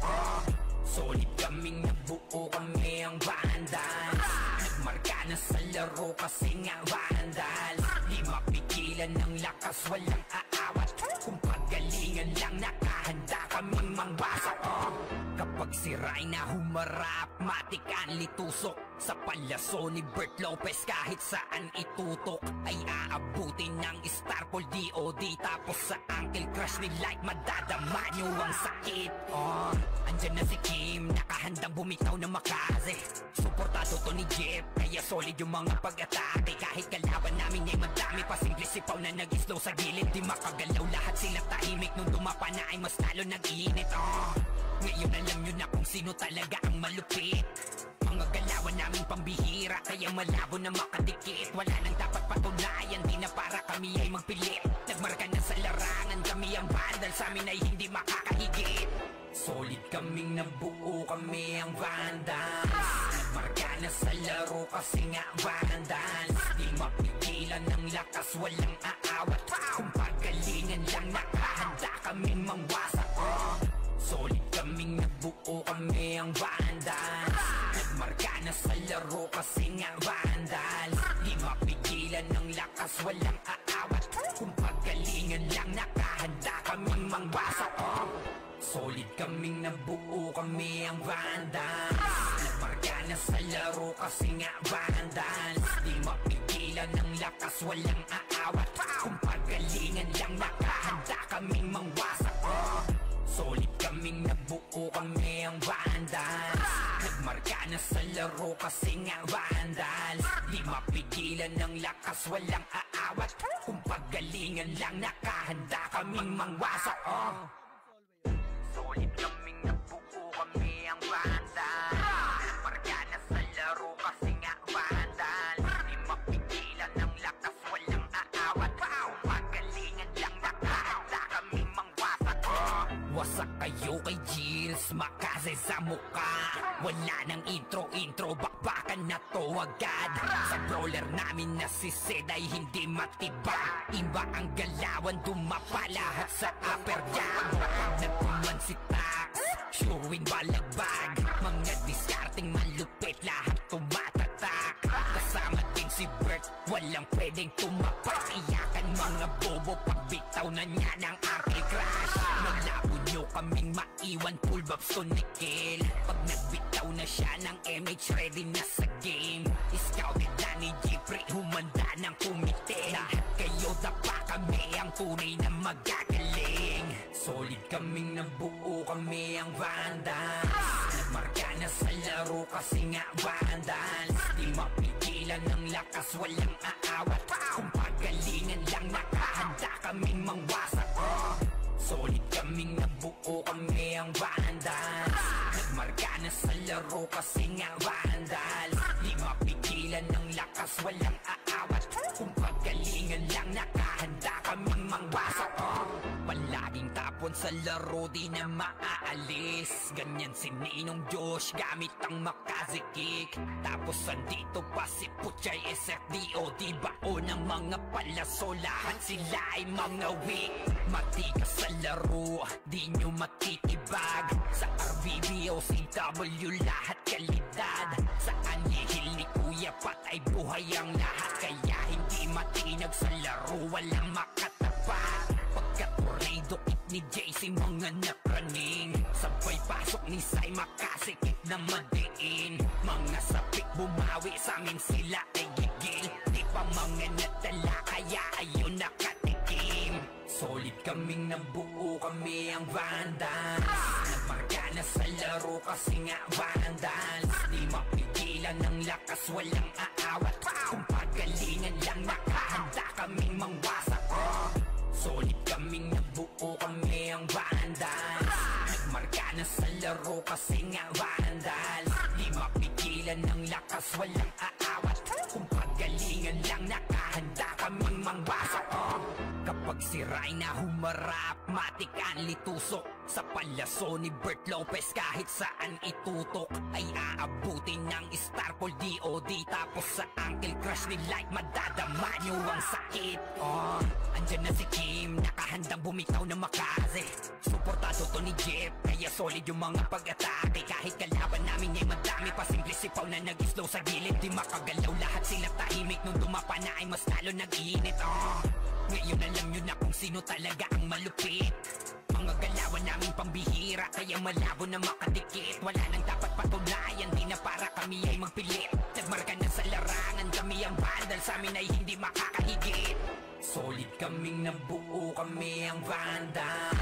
Solid kaming nabuo, kami ang Vandals. Nagmarka na sa laro kasi nga Vandals. Di mapigilan ng lakas, walang aawat. Kung pagalingan lang, nakahanda kaming mangwasak. Kapag si Rayna humarap, matik ang litusok. Sa palaso ni Bert Lopez, kahit saan itutok ay aabutin ng Starpol DOD. Tapos sa ankle crush ni Light, madadama nyo ang sakit. Andyan na si Kim, nakahandang bumitaw ng Makaze. Suportado to ni Jeff, kaya solid yung mga pag-atake. Kahit kalaban namin ay madami pa, simple sipaw na nag-slow sa gilid. Di makagalaw, lahat sila tahimik. Nung dumapa na ay mas lalo nag-iinit. Ngayon alam nyo na kung sino talaga ang malupit. Mga galawan namin pambihira, kaya malabo na makadikit. Wala nang dapat patunayan, di na para kami ay magpilit. Nagmarka na sa larangan, kami ang Vandals, sa amin ay hindi makakahigit. Solid kaming nabuo, kami ang Vandals. Nagmarka na sa laro kasi nga Vandals. Di mapigilan ng lakas, walang aawat. Kung pagalingan lang, nakahanda kaming mangwasak. Solid kaming nabuo, kami ang Vandals. Nagmarka na sa laro kasi nga Vandals. Di mapigilan ng lakas, walang aawat. Kung pagalingan lang, nakahanda kaming mangwasak. Solid kaming nabuo, kami ang Vandals. Nagmarka na sa laro kasi nga Vandals. Di mapigilan ng lakas, walang aawat. Kung pagalingan lang, nakahanda kaming mangwasak. Solid kaming nabuo, kami ang Vandals. Nagmarka na sa laro kasi nga Vandals. Di mapigilan ng lakas, walang aawat. Kung pagalingan lang, nakahanda kaming mangwasak. Solid kaming nabuo, kami ang Vandals. Nagmarka na sa laro kasi nga Vandals. Di mapigilan ng lakas, walang aawat. Kung pagalingan lang, nakahanda kaming mangwasak. Wasak kayo kay Jills, Makaze sa muka. Wala nang intro, bakbakan na to agad. Sa brawler namin na si Zed ay hindi matiba. Iba ang galawan, dumapa lahat sa upper jab. Nagtuman si Tax, sure win balagbag. Mga diskarting malupit, lahat tumatatak. Kasama din si Bert, walang pwedeng tumapat. Iyakan mga bobo pagbitaw na niya ng aking crush. Malabo nyo kaming maiwan, full babs to Nickel. Pag nagbitaw na siya ng MH, ready na sa game. Scouted na ni Jeffrey, humanda ng kumite. Lahat kayo dapa kami, ang tunay na magagaling. Solid kaming nabuo, kami ang Vandals. Nagmarka na sa laro kasi nga Vandals. Di mapigilan ng lakas, walang aawat. Kung pagalingan lang, nakahanda kaming mangwasak. Solid kaming nabuo, kami ang Vandals. Nagmarka na sa laro kasi nga Vandals. Di mapigilan ng lakas, walang aawat. Kung pagalingan lang, nakahanda kaming mangwasak. Palaging tapon sa laro, di na maaalis. Ganyan si Ninong Josh, gamit ang makazikik. Tapos andito pa si Puchay SFDO. Di bao ng mga palaso, lahat sila ay mga weak. Matikas sa laro, di nyo matitibag. Sa RBBO, CW, lahat kalidad. Sa anihil ni Kuya Pat ay buhay ang lahat. Kaya hindi matinag sa laro, walang makatapat. Pagka-tornado kit ni JC, mga napraning. Sabay pasok ni Sai, makasikip na madiin. Mga sapik bumawi, sa amin sila ay gigil. Di pa mga natala, kaya ayun nakatikim. Solid kaming nabuo, kami ang Vandals. Nagmarka na sa laro kasi nga Vandals. Di mapigilan ng lakas, walang aawat. Kung pagalingan lang, nakahanda kaming mangwasak. Solid kaming nabuo, kami ang Vandals. Nagmarka na sa laro kasi nga Vandals. Di mapigilan ng lakas, walang aawat. Kung pagalingan lang, nakahanda kaming mangwasak. Kapag si Rayna humarap, matik ang litusok. Sa palaso ni Bert Lopez, kahit saan itutok ay aabutin ng Starpol DOD. Tapos sa Uncle Crush ni Light, madadama nyo ang sakit. Andyan na si Kim, nakahandang bumitaw na makaze. Suportado to ni Jeff, kaya solid yung mga pag-atake. Kahit kalaban namin ay madami pa, simple sipaw na nag-slow sa gilid. Di makagalaw, lahat sila tahimik. Nung dumapa na ay mas lalo nag-iinit. Ngayon alam nyo na kung sino talaga ang malupit. Mga galawan namin pambihira, kaya malabo na makadikit. Wala nang dapat patunayan, di na para kami ay magpilit. Nagmarka na sa larangan, kami ang Vandal, sa amin ay hindi makakahigit. Solid kaming nabuo, kami ang Vandals.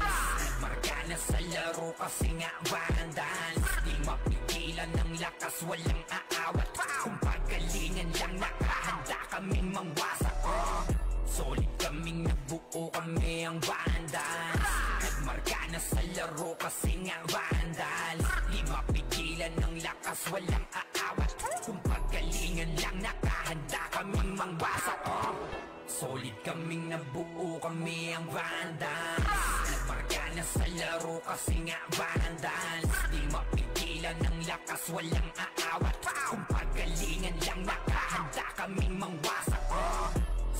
Nagmarka na sa laro kasi nga Vandals. Di mapigilan ng lakas, walang aawat. Kung pagalingan lang, nakahanda kaming mangwasak. Solid kaming nabuo, kami ang Vandals. Nagmarka na sa laro kasi nga Vandals. Di mapigilan ng lakas, walang aawat. Kung pagalingan lang, nakahanda kaming mangwasak. Solid kaming nabuo, kami ang Vandals. Nagmarka na sa laro kasi nga Vandals. Di mapigilan ng lakas, walang aawat. Kung pagalingan lang, nakahanda kaming mangwasak.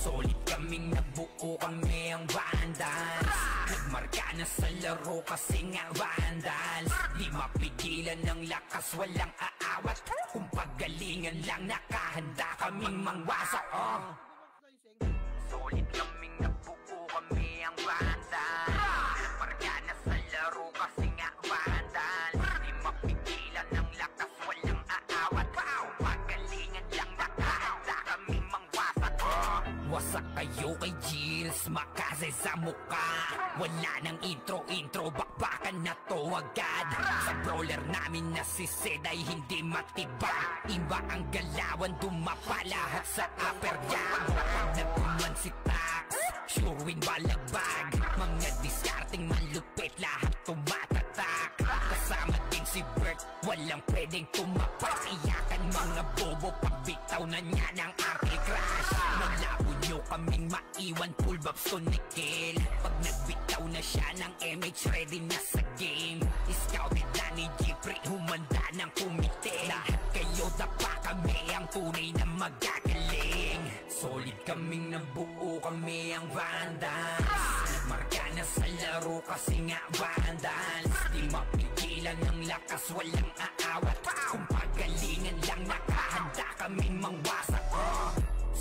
Solid kaming nabuo, kami ang Vandals. Nagmarka na sa laro kasi nga Vandals. Di mapigilan ng lakas, walang aawat. Kung pagalingan lang, nakahanda kaming mangwasak. Solid kaming nabuo, kami ang Vandals. Nagmarka na sa laro kasi nga Vandals. Di mapigilan ng lakas, walang aawat. Kung pagalingan lang, nakahanda kaming mangwasak. Wasak kayo kay Gilles, makaze sa muka. Wala nang intro, bakbakan na to agad. Sa brawler namin na si Zed ay hindi matibag. Iba ang galawan, dumapa lahat sa upper jab. Pag nagkuman si Tax, sure win balagbag. Mga discarding malupit, lahat tumatatak. Kasama din si Bert, walang pwedeng tumapat. Iyakan mga bobo, pagbitaw na niya ng Uncle Crush. Malabo nyo kaming maiwan, full babs to Nickel. Pag nagbitaw na siya ng MH, ready na sa game. Scouted na ni Jeffrey, humanda ng kumite. Lahat kayo dapa kami, ang tunay na magagaling. Solid kaming nabuo, kami ang Vandals. Nagmarka na sa laro kasi nga Vandals. Di mapigilan ng lakas, walang aawat. Kung pagalingan lang, nakahanda kaming mangwasak.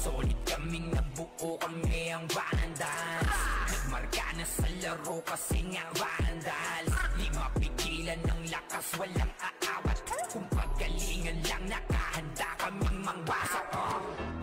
Solid kaming nabuo, kami ang Vandals. Nagmarka na sa laro kasi nga Vandals. Di mapigilan ng lakas, walang aawat. Kung pagalingan lang, nakahanda kaming mangwasak.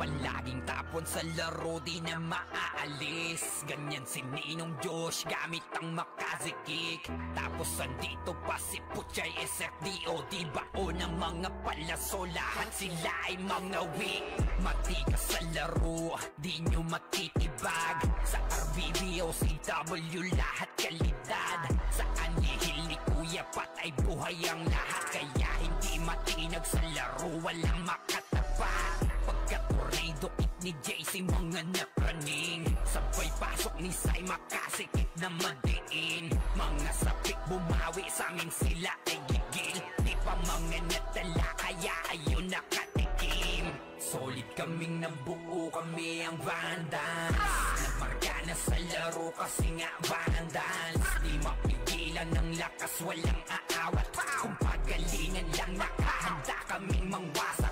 Palaging tapon sa laro, di na maaalis. Ganyan si Ninong Josh, gamit ang makazikik. Tapos andito pa si Puchay SFDO. Di bao ng mga palaso, lahat sila ay mga weak. Matikas sa laro, di nyo matitibag. Sa RBBO, CW, lahat kalidad. Sa anihil ni Kuya Pat ay buhay ang lahat. Kaya hindi matinag sa laro, walang makatapat. Pagka-tornado kit ni JC, mga napraning. Sabay pasok ni Sai, makasikip na madiin. Mga sapik bumawi, sa amin sila ay gigil. Di pa mga natala, kaya ayun nakatikim. Solid kaming nabuo, kami ang Vandals. Nagmarka na sa laro kasi nga Vandals. Di mapigilan ng lakas, walang aawat. Kung pagalingan lang, nakahanda kaming mangwasak.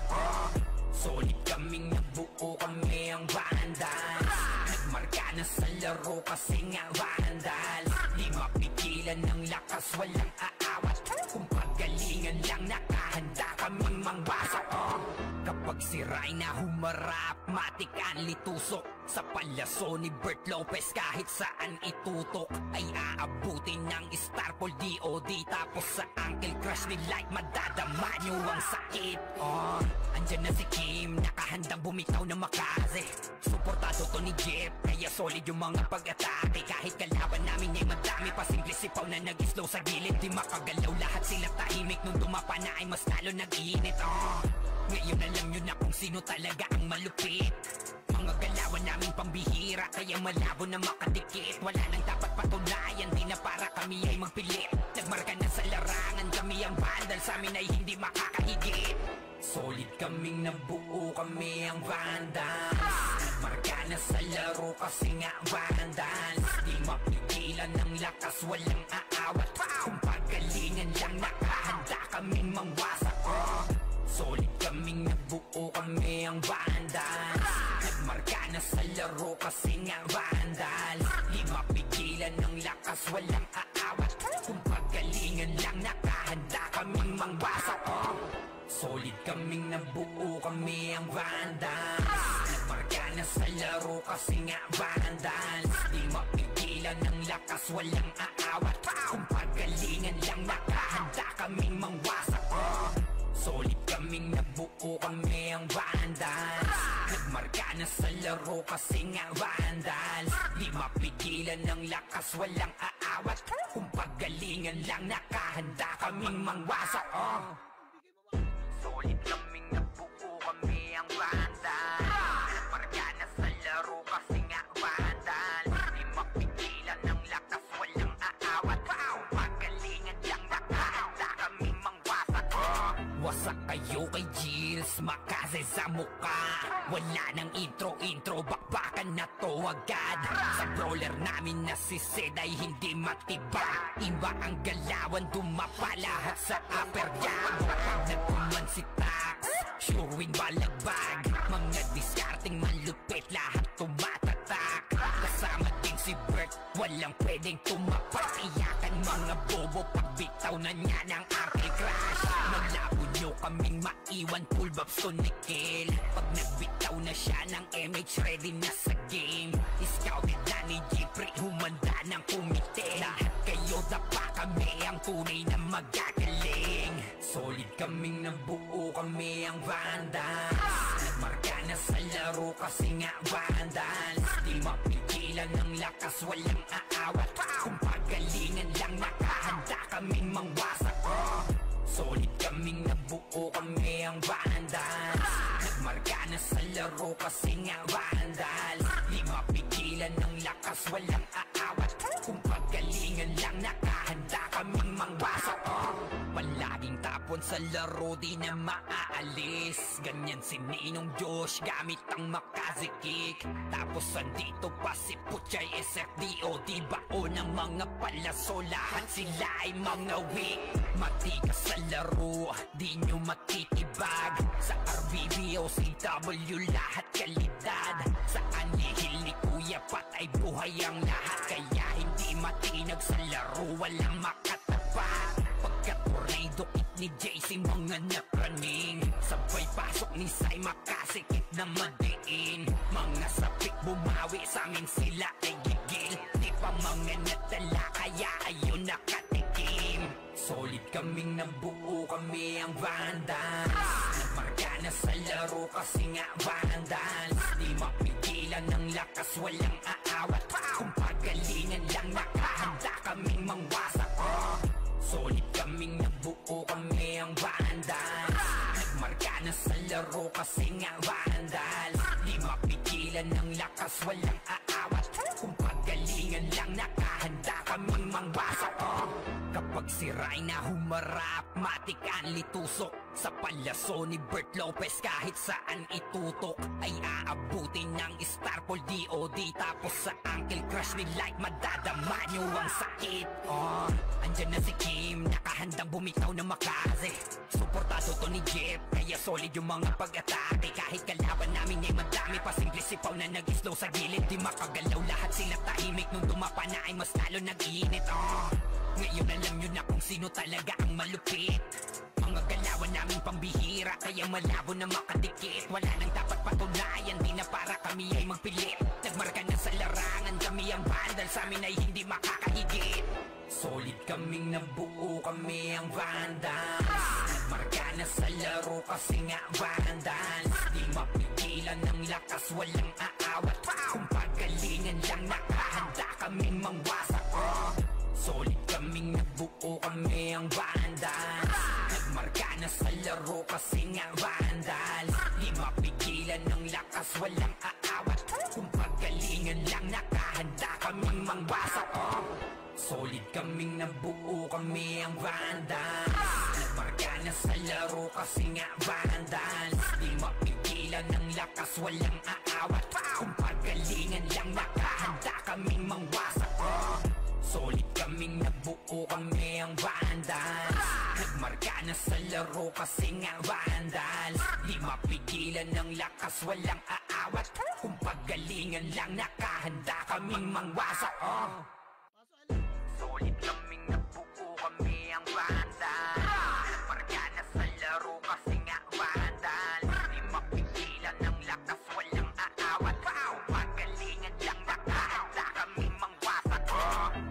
Solid kaming nabuo, kami ang Vandals. Nagmarka na sa laro kasi nga Vandals. Di mapigilan ng lakas, walang aawat. Kung pagalingan lang, nakahanda kaming mangwasak. Kapag si Rayna humarap, matik ang litusok. Sa palaso ni Bert Lopez, kahit saan itutok ay aabutin ng Starpol DOD. Tapos sa Uncle Crush ni Light, madadama nyo ang sakit. Andyan na si Kim, nakahandang bumitaw na makaze. Suportado to ni Jeff, kaya solid yung mga pag-atake. Kahit kalaban namin ay madami pa, simple sipaw na nag-slow sa gilid. Di makagalaw, lahat sila tahimik. Nung dumapa na ay mas lalo nag-iinit. Ngayon alam nyo na kung sino talaga ang malupit. Mga galawan namin pambihira, kaya malabo na makadikit. Wala nang dapat patunayan, di na para kami ay magpilit. Nagmarka na sa larangan, kami ang Vandals, sa amin ay hindi makakahigit. Solid kaming nabuo, kami ang Vandals. Nagmarka na sa laro kasi nga Vandals. Di mapigilan ng lakas, walang aawat. Kung pagalingan lang, nakahanda kaming mangwasak. Solid kaming nabuo, kami ang Vandals. Nagmarka na sa laro kasi nga Vandals. Di mapigilan ng lakas, walang aawat. Kung pagalingan lang, nakahanda kaming mangwasak. Solid kaming nabuo, kami ang Vandals. Nagmarka na sa laro kasi nga Vandals. Di mapigilan ng lakas, walang aawat. Kung pagalingan lang, nakahanda kaming mangwasak. Solid kaming nabuo, kami ang Vandals. Nagmarka na sa laro kasi nga Vandals. Di mapigilan ng lakas, walang aawat. Kung pagalingan lang, nakahanda kaming mangwasak. Solid kaming nabuo, kami ang Vandals. Nagmarka na sa laro kasi nga Vandals. Di mapigilan ng lakas, walang aawat. Kung pagalingan lang, nakahanda kaming mangwasak. Wasak kayo kay Gilles, makaze sa muka. Wala nang intro, bakbakan na to agad. Sa brawler namin na si Zed ay hindi matiba. Iba ang galawan, dumapa lahat sa upper jam. Pag nagkuman si Tax, sure win balagbag. Mga discarding malupit, lahat tumatatak. Kasama din si Bert, walang pwedeng tumapak. Iyakan mga bobo, pagbitaw na niya ng Uncle Crush. Maglabo nyo kaming maiwan, full babs to Nickel. Pag nagbitaw na siya ng MH, ready na sa game. Scouted na ni Jeffrey, humanda ng kumite. Lahat kayo dapa, kami ang tunay na magagaling. Solid kaming nabuo, kami ang Vandals. Nagmarka na sa laro kasi nga Vandals. Di mapigilan ng lakas, walang aawat. Kung pagalingan lang, nakahanda kaming mangwasak. Solid kaming nabuo, kami ang Vandals. Nagmarka na sa laro kasi nga Vandals. Di mapigilan ng lakas, walang aawat. Kung pagalingan lang, nakahanda kaming mangwasak. Palaging tapos tapon sa laro di na maaalis. Ganyan si Ninong Josh gamit ang makazikik. Tapos andito pa si Puchay SFDO, di bao ng mga palaso, lahat sila ay mga weak. Matikas sa laro, di nyo matitibag. Sa RBB o CW lahat kalidad. Sa anihil ni Kuya Pat ay buhay ang lahat. Kaya hindi matinag sa laro, walang makatapat. Pagka-tornado kit ni JC mga napraning. Sabay pasok ni Sai makasikip na madiin. Mga sapik bumawi sa amin sila ay gigil. Di pa mga natala kaya ayun nakatikim. Solid kaming nabuo, kami ang Vandals. Nagmarka na sa laro kasi nga Vandals. Di mapigilan ng lakas, walang aawat. Kung pagalingan lang nakahanda kaming mangwasak. Solid kaming nabuo, kami ang Vandals. Nagmarka na sa laro kasi nga Vandals. Di mapigilan ng lakas, walang aawat. Kung pagalingan lang nakahanda kaming mangwasak. Kapag si Rayna humarap, matik ang litusok. Sa palaso ni Bert Lopez kahit saan itutok ay aabutin ng Starpol DOD. Tapos sa Uncle Crush ni Light madadama nyo ang sakit. Andyan na si Kim, nakahandang bumitaw na makaze. Suportado to ni Jeff, kaya solid yung mga pag-atake. Kahit kalaban namin ay madami pa, simple sipaw na nag-slow sa gilid. Di makagalaw, lahat sila tahimik. Nung dumapa na ay mas lalo nag-iinit. Ngayon alam nyo na kung sino talaga ang malupit. Mga galawan namin pambihira, kaya malabo na makadikit. Wala nang dapat patunayan, di na para kami ay magpilit. Nagmarka na sa larangan, kami ang Vandals, sa amin ay hindi makakahigit. Solid kaming nabuo, kami ang Vandals. Nagmarka na sa laro kasi nga Vandals. Di mapigilan ng lakas, walang aawat. Kung pagalingan lang nakahanda kaming mangwasak. Solid kaming nabuo, kami ang Vandals. Nagmarka na sa laro kasi nga Vandals. Di mapigilan ng lakas, walang aawat. Kung pagalingan lang nakahanda kaming mangwasak. Solid kaming nabuo, kami ang Vandals. Nagmarka na sa laro kasi nga Vandals. Di mapigilan ng lakas, walang aawat. Kung pagalingan lang nakahanda kaming mangwasak. Solid kaming nabuo, kami ang Vandals. Nagmarka na sa laro kasi nga Vandals. Di mapigilan ng lakas, walang aawat. Kung pagalingan lang nakahanda kaming mangwasak. Solid kaming nabuo, kami ang Vandals. Nagmarka na sa laro kasi nga Vandals. Di mapigilan ng lakas, walang aawat. Kung pagalingan lang nakahanda kaming mangwasak.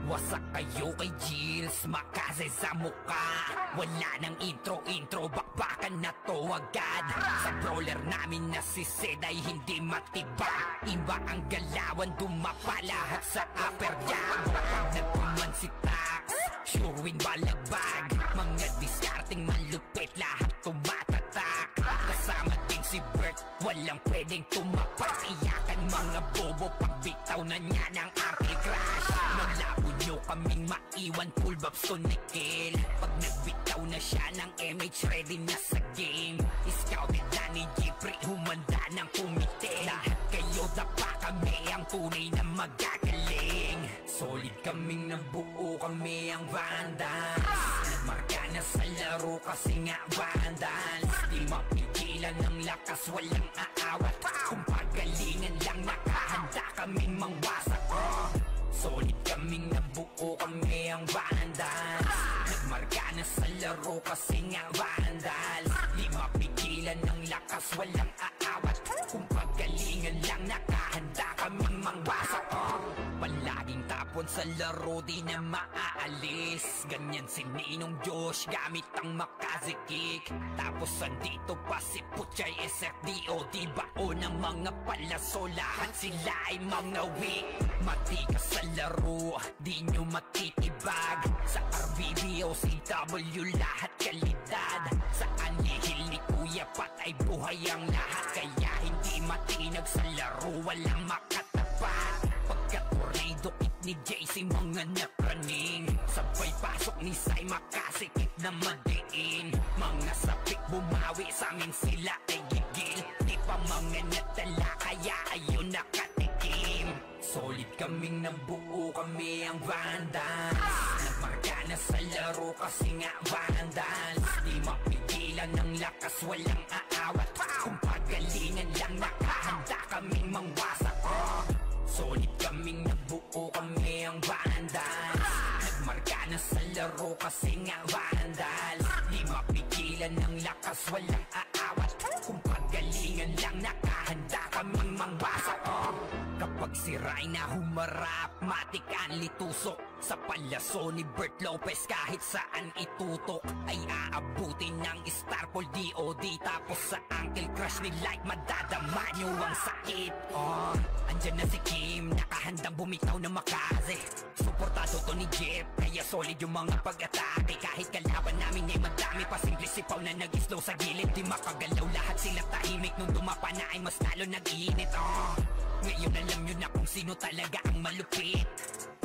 Wasak kayo kay Gilles, makaze sa muka. Wala nang intro, bakbakan na to agad. Sa brawler namin na si Sed ay hindi matibag. Iba ang galawan, dumapa lahat sa upper jab. Pag nagpuman si Tax, sure win balagbag. Mga diskarting malupit, lahat tumatatak. Kasama din si Bert, walang pwedeng tumapak. Iyakan mga bobo, pagbitaw na niya ng Uncle Crush. Malabo nyo kaming maiwan, full babs to Nikil. Pag nagbitaw na siya ng MH, ready na sa game. Scouted na ni Jeffrey, humanda ng kumite. Lahat kayo dapa, kami ang tunay na magagaling. Solid kaming nabuo, kami ang Vandals. Nagmarka na sa laro kasi nga Vandals. Di mapigilan ng lakas, walang aawat. Kung pagalingan lang nakahanda kaming mangwasak. Solid kaming nabuo, kami ang Vandals. Nagmarka na sa laro kasi nga Vandals. Di mapigilan ng lakas, walang aawat. Kung pagalingan lang nakahanda kaming mangwasak. Palaging tapon sa laro, di na maaalis. Ganyan si Ninong Josh gamit ang makazikik. Tapos andito pa si Puchay SFDO, di bao ng mga palaso, lahat sila ay mga weak. Matikas sa laro, di nyo matitibag. Sa RBB o CW lahat kalidad. Sa anihil ni Kuya Pat ay buhay ang lahat. Kaya hindi matinag sa laro, walang makatapat. Pagka-tornado kit ni JC, mga napraning. Sabay pasok ni Sai, makasikip na madiin. Mga sapik bumawi sa amin, sila ay gigil. Di pa mga natala, kaya ayun nakatikim. Solid kaming nabuo, kami ang Vandals. Nagmarka na sa laro kasi nga Vandals. Di mapigilan ng lakas, walang aawat. Kung pagalingan lang, nakahanda kaming mangwasak. Solid kaming nabuo, kami ang Vandals. Nagmarka na sa laro kasi nga Vandals. Di mapigilan ng lakas, walang aawat. Kung pagalingan lang, nakahanda kaming mangwasak. Kapag siray na humarap, matik ang litusok. Sa palaso ni Bert Lopez, kahit saan itutok ay aabutin ng Starpol DOD. Tapos sa Uncle Crush ni Light, madadama nyo ang sakit. Andyan na si Kim, nakahandang bumitaw na makaze. Suportado to ni Jeff, kaya solid yung mga pag-atake. Kahit kalaban namin ay madami pa, simple sipaw na nag-slow sa gilid. Di makagalaw, lahat sila tahimik. Nung dumapa na ay mas lalo nag-iinit. Ngayon alam nyo na kung sino talaga ang malupit.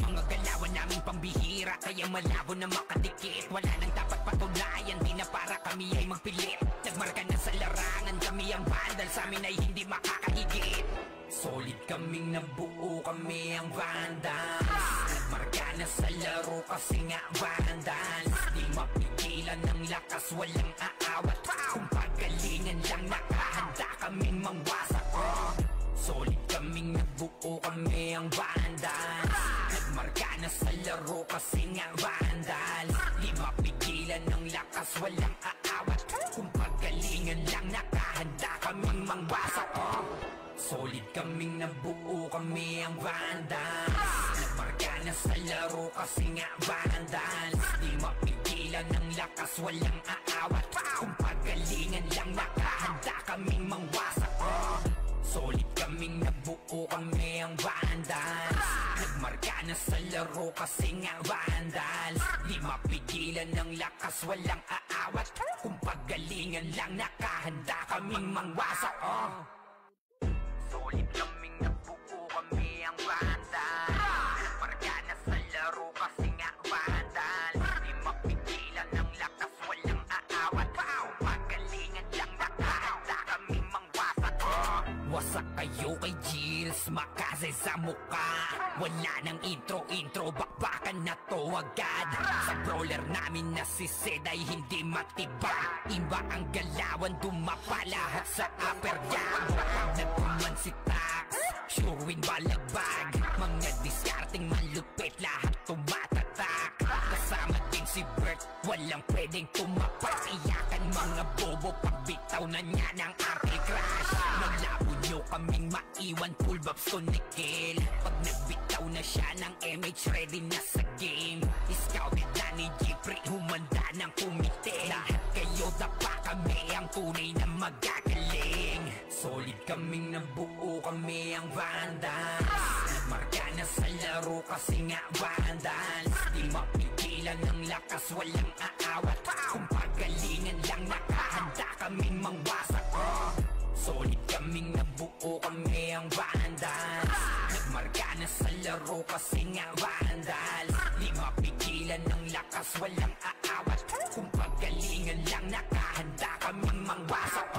Mga galawan namin pambihira, kaya malabo na makadikit. Wala nang dapat patunayan, di na para kami ay magpilit. Nagmarka na sa larangan, kami ang Vandal, sa amin ay hindi makakahigit. Solid kaming nabuo, kami ang Vandals. Nagmarka na sa laro kasi nga Vandals. Di mapigilan ng lakas, walang aawat. Kung pagalingan lang, nakahanda kaming mangwasak. Solid kaming nabuo, kami ang Vandals. Nagmarka na sa laro kasi nga Vandals. Di mapigilan ng lakas, walang aawat. Kung pagalingan lang, nakahanda kaming mangwasak. Solid kaming nabuo, kami ang Vandals. Nagmarka na sa laro kasi nga Vandals. Di mapigilan ng lakas, walang aawat. Kung pagalingan lang, nakahanda kaming mangwasak. Solid kaming nabuo, kami ang Vandals. Nagmarka na sa laro kasi nga Vandals. Di mapigilan ng lakas, walang aawat. Kung pagalingan lang, nakahanda kaming mangwasak. Solid kaming nabuo, kami ang Vandals. Nagmarka na sa laro kasi nga Vandals. Di mapigilan ng lakas, walang aawat. Kung pagalingan lang, nakahanda kaming mangwasak. Wasak kayo kay Jills, makaze sa muka. Wala nang intro, bakbakan na to agad. Sa brawler namin na si Zed ay hindi matibag. Iba ang galawan, dumapa lahat sa upper jab. Nagpuman si Tax, sure win balagbag. Mga discarding malupit, lahat tumatatak. Kasama din si Bert, walang pwedeng tumapak. Iyakan mga bobo, pagbitaw na niya ng Anti-Crash. Malabo nyo kaming maiwan, full babs to Nickel. Pag nagbitaw na siya ng MH, ready na sa game. Scouted na ni Jeffrey, humanda ng kumite. Lahat kayo dapa, kami ang tunay na magagaling. Solid kaming nabuo, kami ang Vandals. Nagmarka na sa laro kasi nga Vandals. Di mapigilan ng lakas, walang aawat. Kung pagalingan lang, nakahanda kaming mangwasak. Solid kaming nabuo, kami ang Vandals. Nagmarka na sa laro kasi nga Vandals. Di mapigilan ng lakas, walang aawat. Kung pagalingan lang, nakahanda kaming mangwasak.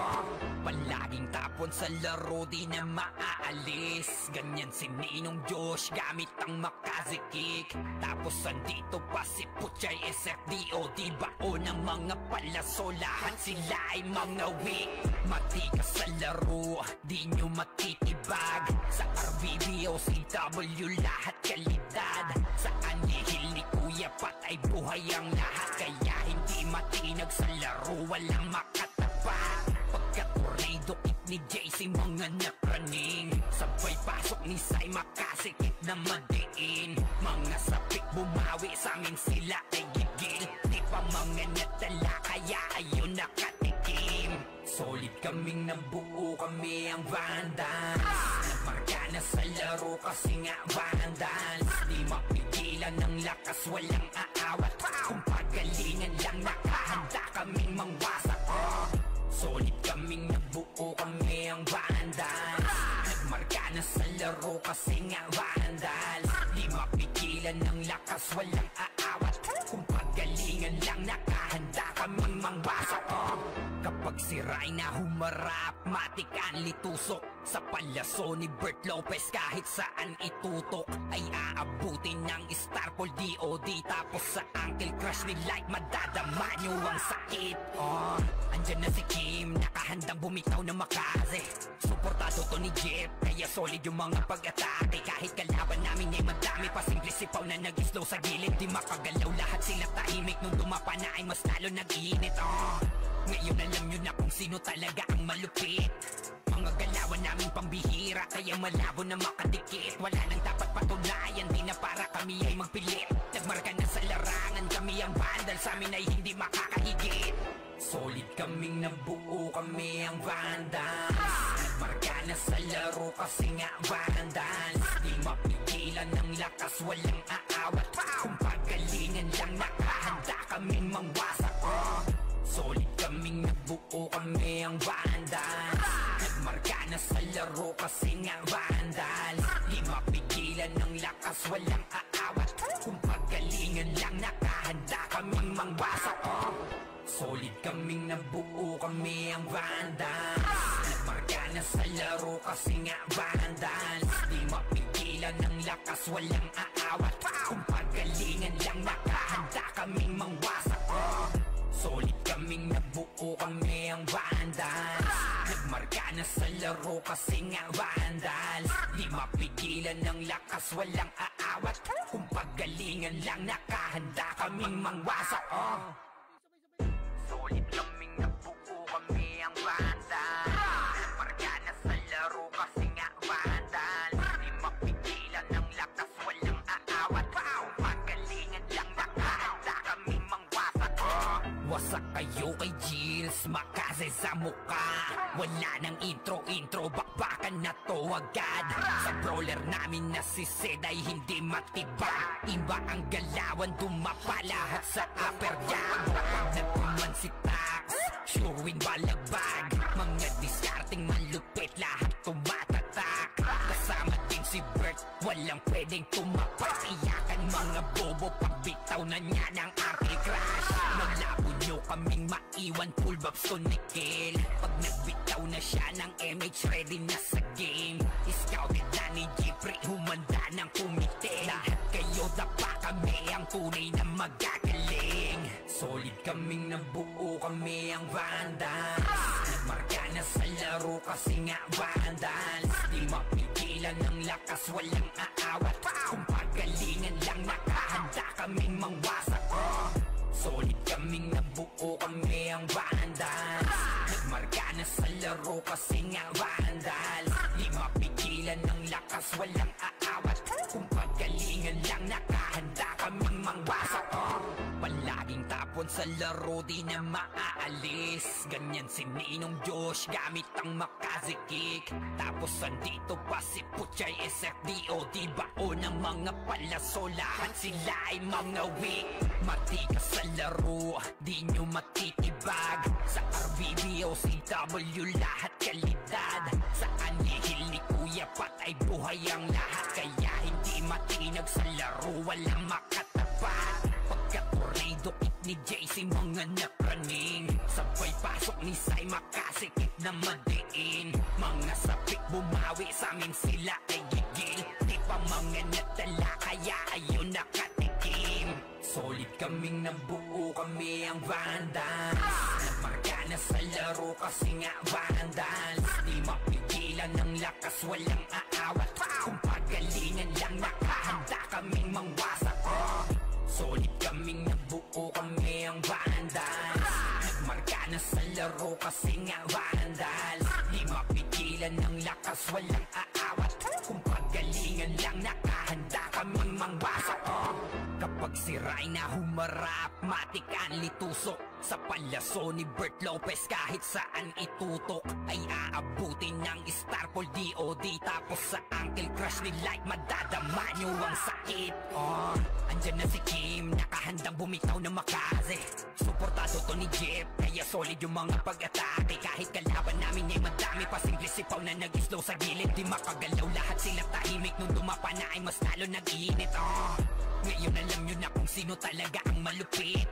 Palaging tapon sa laro, di na maaalis. Ganyan si Ninong Josh, gamit ang Makaze Kick. Tapos andito pa si Puchay SFDOD, bao ng mga palaso, lahat sila ay mga weak. Matikas sa laro, di nyo matitibag. Sa RBB o CW, lahat kalidad. Sa anihil ni Kuya Pat ay buhay ang lahat. Kaya hindi matinag sa laro, walang makatapat. Pagka-tornado kit ni JC, mga napraning. Sabay pasok ni Sai, makasikip na madiin. Mga sapik bumawi, sa amin sila ay gigil. Di pa mga natala, kaya ayun nakatikim. Solid kaming nabuo, kami ang Vandals. Nagmarka na sa laro kasi nga Vandals. Di mapigilan ng lakas, walang aawat. Kung pagalingan lang, nakahanda kaming mangwasak. Solid kaming nabuo, kami ang Vandals. Nagmarka na sa laro kasi nga Vandals. Di mapigilan mapigilan ng lakas, walang aawat. Kung pagalingan lang, nakahanda kaming mangwasak. Kapag sira'y na humarap, matik ang litusok. Sa palaso ni Bert Lopez, kahit saan itutok ay aabutin ng Starpol DOD. Tapos sa Uncle Crush ni Light, madadama nyo ang sakit. Andyan na si Kim, nakahandang bumitaw na makaze. Suportado to ni Jeff, kaya solid yung mga pag-atake. Kahit kalaban namin ay madami pa, simple sipaw na nag-slow sa gilid. Di makagalaw, lahat sila tahimik. Nung dumapa na ay mas lalo nag-iinit. Ngayon alam nyo na kung sino talaga ang malupit. Mga galawan namin pambihira, kaya malabo na makadikit. Wala nang dapat patunayan, di na para kami ay magpilit. Nagmarka na sa larangan, kami ang vandal, sa amin ay hindi makakahigit. Solid kaming nabuo, kami ang vandals. Nagmarka na sa laro kasi nga vandals. Di mapigilan ng lakas, walang aawat. Kung pagalingan lang, nakahanda kaming mangwasak. Solid kaming nabuo, kami ang vandals. Nagmarka na sa laro kasi nga vandals. Di mapigilan ng lakas, walang aawat. Kung pagalingan lang, nakahanda kaming mangwasak. Solid kaming nabuo, kami ang vandals. Nagmarka na sa laro kasi nga vandals. Di mapigilan ng lakas, walang aawat. Kung pagalingan lang, nakahanda kaming mangwasak. Solid kaming nabuo, kami ang vandals. Nagmarka na sa laro kasi nga vandals. Di mapigilan ng lakas, walang aawat. Kung pagalingan lang, nakahanda kaming mangwasak. Solid kaming nabuo, kami ang vandals. Nagmarka na sa laro kasi nga vandals. Di mapigilan ng lakas, walang aawat. Kung pagalingan lang, nakahanda kaming mangwasak. Wasak kayo kay Gilles, makaze sa mukha. Wala nang intro, bakbakan na to agad. Sa brawler namin na si Zed ay hindi matibag. Iba ang galawan, dumapa lahat sa upper jab. Pag nagkuman si Tax, sure win balagbag. Mga diskarting malupit, lahat tumatatak. Kasama din si Bert, walang pwedeng tumapas. Iyakan mga bobo, pagbitaw na niya ng Anti-Crash. Malabo nyo kaming maiwan, full bobs to Nickel. Pag nagbitaw na siya ng MH, ready na sa game. Scouted na ni Jeffrey, humanda ng kumite. Lahat kayo dapa, kami ang tunay na magagaling. Solid kaming nabuo, kami ang vandals. Nagmarka na sa laro kasi nga vandals. Di mapigilan ng lakas, walang aawat. Kung pagalingan lang, nakahanda kaming mangwasak. Solid kaming nabuo, kami ang vandals. Nagmarka na sa laro kasi nga vandals. Di mapigilan ng lakas, walang aawat. Kung pagalingan lang, nakahanda kaming mangwasak. Palaging tapon sa laro, di na maaalis. Ganyan si Ninong Josh, gamit ang makaze kick. Tapos andito pa si Puchay SFDOD, baon ng mga palaso. Lahat sila ay mga weak. Matikas sa laro, di nyo matitibag. Sa RVB o CW, lahat kalidad. Sa anihil ni Kuya Pat ay buhay ang lahat. Kaya hindi matinag sa laro, walang makatapat. Pagka-tornado kick ni JC, mga napraning. Sabay pasok ni Sai, makasikip na madiin. Mga sapik bumawi, sa amin sila ay gigil. Di pa mga natala, kaya ayun nakatikim. Solid kaming nabuo, kami ang vandals. Nagmarka na sa laro kasi nga vandals. Di mapigilan ng lakas, walang aawat. Kung pagalingan lang, nakahanda kaming mangwasak. Solid kaming nabuo, kami ang vandals. Nagmarka na sa laro kasi nga vandals. Di mapigilan ng lakas, walang aawat. Kung pagalingan lang, nakahanda kaming mangwasak. Kapag sira'y na humarap, matik ang litusok. Sa palaso ni Bert Lopez, kahit saan itutok ay aabutin ng Starpol DOD. Tapos sa Uncle Crush ni Light, madadama nyo ang sakit. Andyan na si Kim, nakahandang bumitaw na makaze. Suportado to ni Jeff, kaya solid yung mga pag-atake. Kahit kalaban namin ay madami pa, simple sipaw na nag-slow sa gilid. Di makagalaw, lahat sila tahimik. Nung dumapa na ay mas lalo nag-iinit. Ngayon alam nyo na kung sino talaga ang malupit.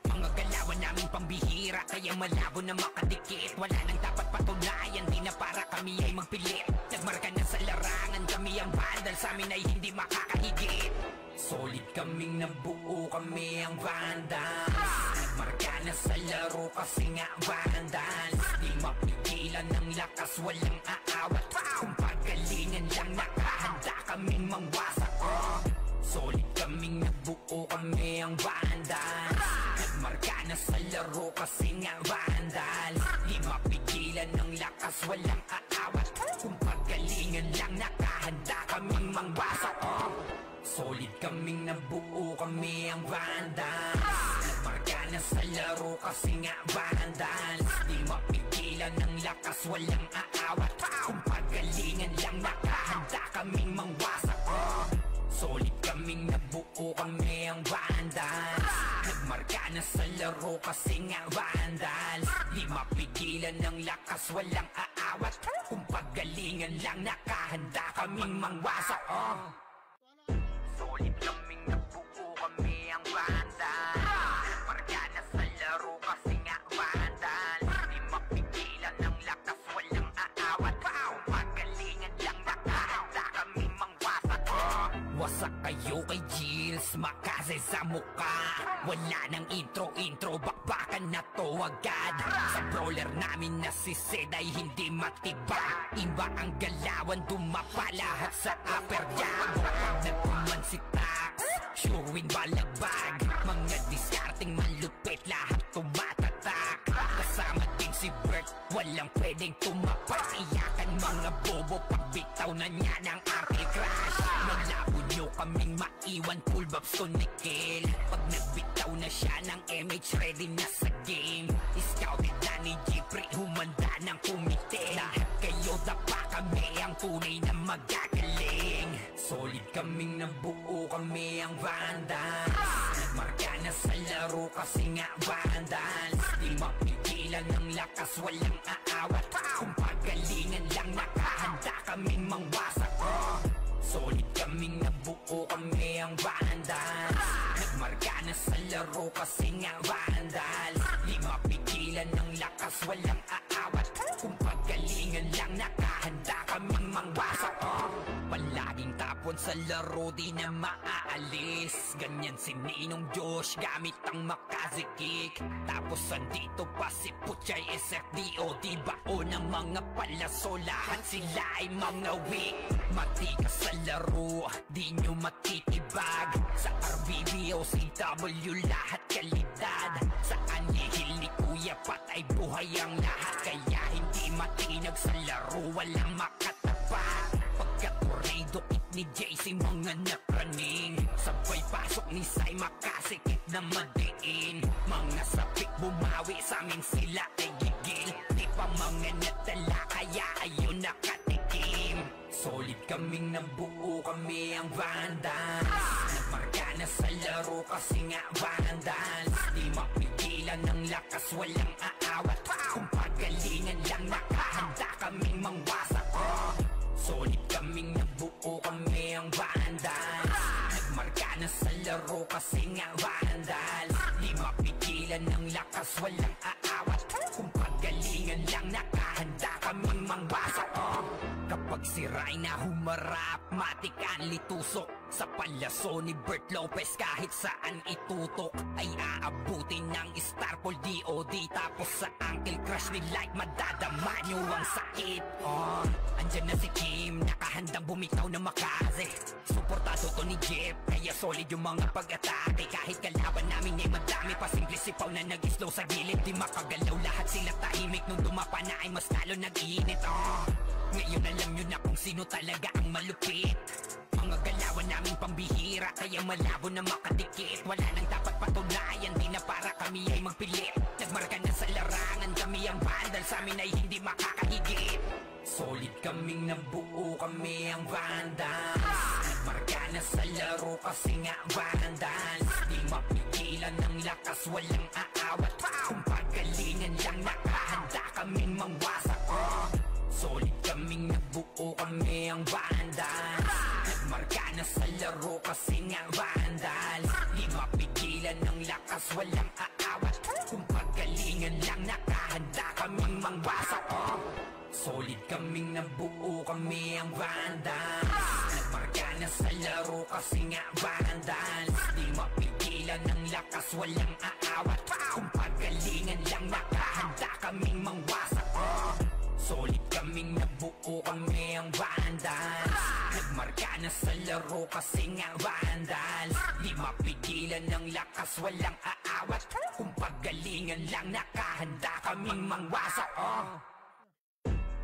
Mga galawan namin pambihira, kaya malabo na makadikit. Wala nang dapat patunayan, di na para kami ay magpilit. Nagmarka na sa larangan, kami ang vandal, sa amin ay hindi makakahigit. Solid kaming nabuo, kami ang vandals. Nagmarka na sa laro kasi nga vandals. Di mapigilan ng lakas, walang aawat. Kung pagalingan lang nakahanda kaming mangwasak. Solid kaming nabuo, kami ang vandals. Nagmarka na sa laro kasi nga vandals. Di mapigilan ng lakas, walang aawat. Kung pagalingan lang nakahanda kaming mangwasak. Solid kaming nabuo, kami ang vandals. Nagmarka na sa laro kasi nga vandals. Di mapigilan ng lakas, walang aawat. Kung pagalingan lang nakahanda kaming mangwasak. Solid kaming nabuo, kami ang vandals. Nagmarka na sa laro kasi nga vandals. Di mapigilan ng lakas, walang aawat. Kung pagalingan lang nakahanda kaming mangwasak. Solid kaming nabuo, kami ang vandals. Nagmarka na sa laro kasi nga vandals. Di mapigilan ng lakas, walang aawat. Kung pagalingan lang nakahanda kaming mangwasak. Wasak kayo kay Gilles, makase sa muka. Wala nang intro, bakbakan na to agad. Sa brawler namin na si Zed ay hindi matibag. Iba ang galawan, dumapa lahat sa upper jab. Nagkuman si Tax, sure win balagbag. Mga diskarting malupit, lahat tumatatak. Kasama din si Bert, walang pwedeng tumapak. Iyakan mga bobo, pagbitaw na niya ng anti-crash. Malabo nyo kaming maiwan, full babs to Nickel. Pag nagbitaw na siya ng MH, ready na sa game. Scouted na ni Jeffrey, humanda ng kumite. Lahat kayo dapa, kami ang tunay na magagaling. Solid kaming nabuo, kami ang vandals. Nagmarka na sa laro kasi nga vandals. Di mapigilan ng lakas, walang aawat. Kung pagalingan lang nakahanda kaming mangwasak. Solid kaming nabuo, kami ang vandals. Nagmarka na sa laro kasi nga vandals. Di mapigilan ng lakas, walang aawat. Kung pagalingan lang nakahanda kaming mangwasak. Palaging tapon sa laro, di na maaalis. Ganyan si Ninong Josh, gamit ang makazikik. Tapos andito pa si Puchay SFDO. Di bao ng mga palaso, lahat sila ay mga weak. Matikas sa laro, di nyo matitibag. Sa RBBO, CW, lahat kalidad. Sa anihil ni Kuya Pat ay buhay ang lahat. Kaya hindi matinag sa laro, walang makatapat. Pagka-tornado kit ni JC, mga napraning. Sabay pasok ni Sai, makasikip na madiin. Mga sapik bumawi, sa amin sila ay gigil. Di pa mga natala, kaya ayun nakatikim. Solid kaming nabuo, kami ang vandals. Nagmarka na sa laro kasi nga vandals. Di mapigilan ng lakas, walang aawat. Kung pagalingan lang nakahanda kaming mangwasak. Solid kaming nabuo, kami ang vandals. Nagmarka na sa laro kasi nga vandals. Di mapigilan ng lakas, walang aawat. Kung pagalingan lang nakahanda kaming mangwasak. Kapag si Ray na humarap, matik ang litusok. Sa palaso ni Bert Lopez, kahit saan itutok ay aabutin ng Starpol DOD. Tapos sa Uncle Crush ni Light, madadama nyo ang sakit. Andyan na si Kim, nakahandang bumitaw na makaze. Suportado to ni Jeff, kaya solid yung mga pag-atake. Kahit kalaban namin ay madami pa, simple sipaw na nag-slow sa gilid. Di makagalaw, lahat sila tahimik. Nung dumapa na ay mas lalo nag-iinit. Ngayon alam nyo na kung sino talaga ang malupit. Mga galawan namin pambihira, kaya malabo na makadikit. Wala nang dapat patunayan, di na para kami ay magpilit. Nagmarka na sa larangan, kami ang vandal, sa amin ay hindi makakahigit. Solid kaming nabuo, kami ang vandals. Nagmarka na sa laro kasi nga vandals. Di mapigilan ng lakas, walang aawat. Kung pagalingan lang nakahanda kaming mangwasak. Solid kaming nabuo, kami ang vandals. Nagmarka na sa laro kasi nga vandals. Di mapigilan ng lakas, walang aawat. Kung pagalingan lang, nakahanda kaming mangwasak. Solid kaming nabuo, kami ang vandals. Nagmarka na sa laro kasi nga vandals. Di mapigilan ng lakas, walang aawat. Kung pagalingan lang, nakahanda kaming mangwasak. Solid kaming nabuo, kami ang vandals. Nagmarka na sa laro kasi nga vandals. Di mapigilan ng lakas, walang aawat. Kung pagalingan lang, nakahanda kaming mangwasak.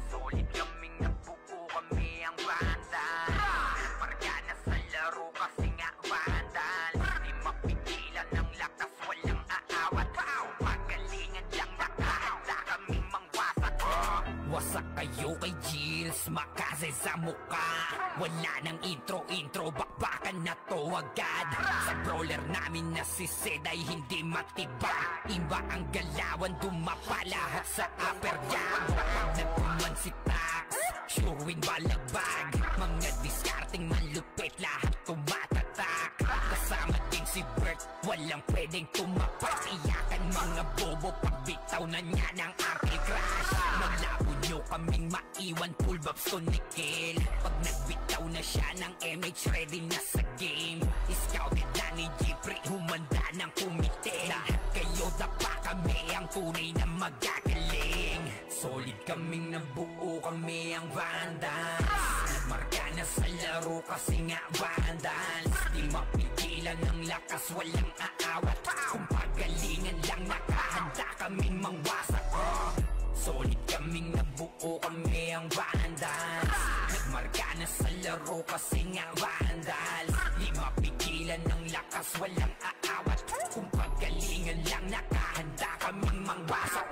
Solid kaming nabuo, kami ang vandals. Nagmarka na sa laro kasi nga vandals. Di mapigilan ng lakas, walang aawat. Kung pagalingan lang, nakahanda kaming mangwasak. Wasak kayo kay Gilles, makase sa muka. Wala nang intro, bakbakan na to agad. Sa brawler namin na si Sed ay hindi matibag. Iba ang galawan, dumapa lahat sa upper jab. Nagpuman si Tax, sure win balagbag. Mga diskarting malupit, lahat tumatatak. Kasama din si Bert, walang pwedeng tumapak. Iyakan mga bobo, pagbitaw na niya ng ankle crash. Malabo nyo kaming maiwan, full babs to Nickel. Pag nagbitaw na siya ng MH, ready na sa game. Scouted na ni Jeffrey, humanda ng kumite. Lahat kayo dapa, kami ang tunay na magagaling. Solid kaming nabuo, kami ang vandals. Nagmarka na sa laro kasi nga vandals. Di mapigilan ng lakas, walang aawat. Kung pagalingan lang, nakahanda kaming mangwasak. Solid kaming nabuo, kami ang vandals. Nagmarka na sa laro kasi nga vandals. Di mapigilan ng lakas, walang aawat. Kung pagalingan lang, nakahanda kaming mangwasak.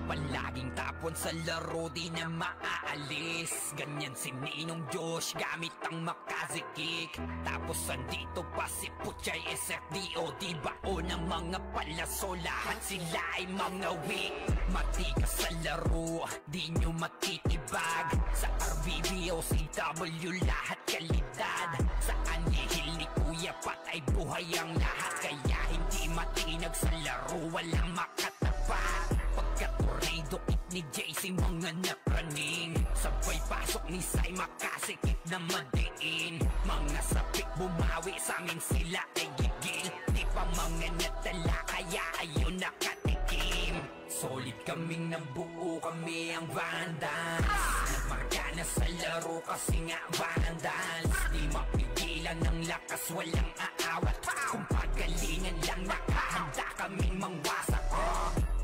Palaging tapon sa laro, di na maaalis. Ganyan si Ninong Josh, gamit ang Makaze kick. Tapos andito pa si Puchay SFDO. Di bao ng mga palaso, lahat sila ay mga weak. Matigas sa laro, di nyo matitibag. Sa RBB o CW, lahat kalidad. Sa anihil ni Kuya Pat ay buhay ang lahat. Kaya hindi matinag sa laro, walang makatapat. Pagka-tornado kick ni JC, mga napraning. Sabay pasok ni Sai, makasikip na madiin. Mga sapik bumawi, sa amin sila ay gigil. Di pa mga natala, kaya ayun nakatikim. Solid kaming nabuo, kami ang vandals. Nagmarka na sa laro kasi nga vandals. Di mapigilan ng lakas, walang aawat. Kung pagalingan lang, nakahanda kaming mangwasak.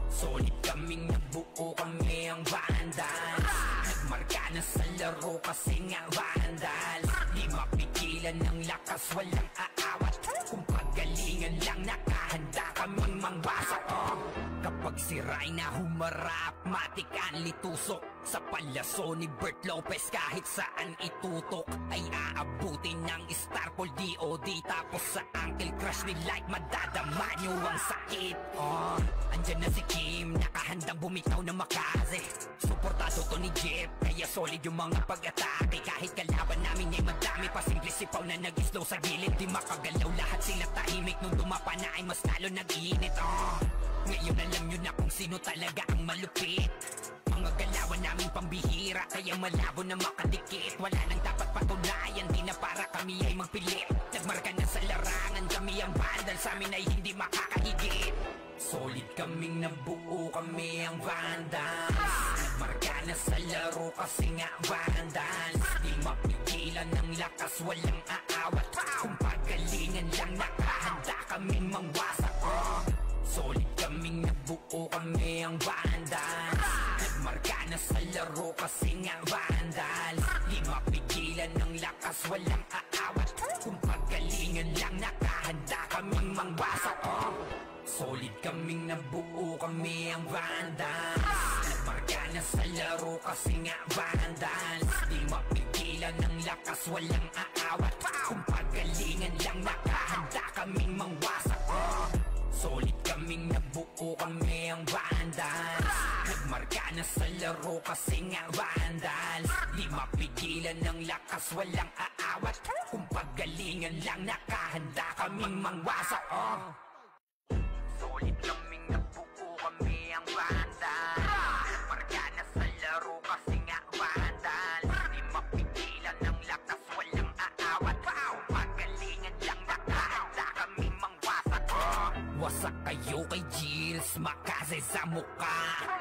Solid kaming nabuo, kami ang vandals. Nagmarka na sa laro kasi nga vandals. Di mapigilan ng lakas, walang aawat. Kung pagalingan lang, nakahanda kaming mangwasak. Kapag si Rayna humarap, matik ang litusok. Sa palaso ni Bert Lopez, kahit saan itutok ay aabutin ng Starpol DOD. Tapos sa ankle crush ni Light, madadama nyo ang sakit. Andyan na si Kim, nakahandang bumitaw na Makaze. Suportado to ni Jeff, kaya solid yung mga pag-atake. Kahit kalaban namin ay madami pa, simple sipaw na nag-slow sa gilid. Di makagalaw, lahat sila tahimik. Nung dumapa na ay mas lalo nag-iinit. Ngayon alam nyo na kung sino talaga ang malupit. Mga galawan namin pambihira, kaya malabo na makadikit. Wala nang dapat patunayan, di na para kami ay magpilit. Nagmarka na sa larangan, kami ang vandal, sa amin ay hindi makakahigit. Solid kaming nabuo, kami ang vandals. Nagmarka na sa laro kasi nga vandals. Di mapigilan ng lakas, walang aawat. Kung pagalingan lang, nakahanda kaming mangwasak. Solid kaming nabuo, kami ang vandals. Nagmarka na sa laro kasi nga vandals. Di mapigilan ng lakas, walang aawat. Kung pagalingan lang, nakahanda kaming mangwasak. Solid kaming nabuo, kami ang vandals. Nagmarka na sa laro kasi nga vandals. Di mapigilan ng lakas, walang aawat. Kung pagalingan lang, nakahanda kaming mangwasak. Solid kaming nabuo, kami ang vandals. Nagmarka na sa laro kasi nga vandals. Di mapigilan ng lakas, walang aawat. Kung paggalingan lang, nakahanda kaming mangwasak. Solid kaming nabuo, kami ang vandals. Marga na sa laro kasi nga vandals. Di mapigilan ng lakas, walang aawat. Kung paggalingan lang, nakahanda kaming mangwasak. Wasak kayo kay Jills, makase sa mukha.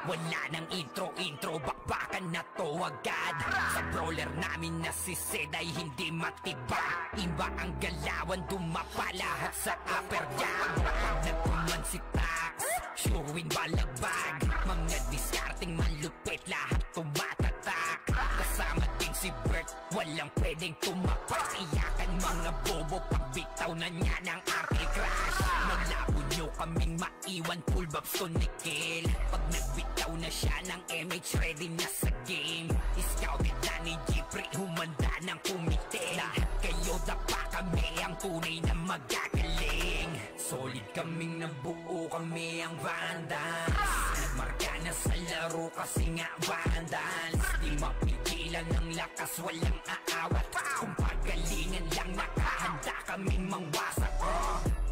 Wala nang intro, bakbakan na to agad. Sa brawler namin na si Zed ay hindi matibag. Iba ang galawan, dumapa lahat sa upper jab. Nagtuman si Tax, sure win balagbag. Mga diskarting malupit, lahat tumatatak. Kasama din si Bert, walang pwedeng tumapak. Iyakan mga bobo, pagbitaw na niya ng anti-crash. Malabo nyo kaming maiwan, full babs to Nickel. Pag nagbitaw na siya ng MH, ready na sa game. Scouted na ni Jeffrey, humanda ng kumite. Lahat kayo dapa, kami ang tunay na magagaling. Solid kaming nabuo, kami ang vandals. Nagmarka na sa laro kasi nga vandals. Di mapigilan ng lakas, walang aawat. Kung pagalingan lang, nakahanda kaming mangwasak.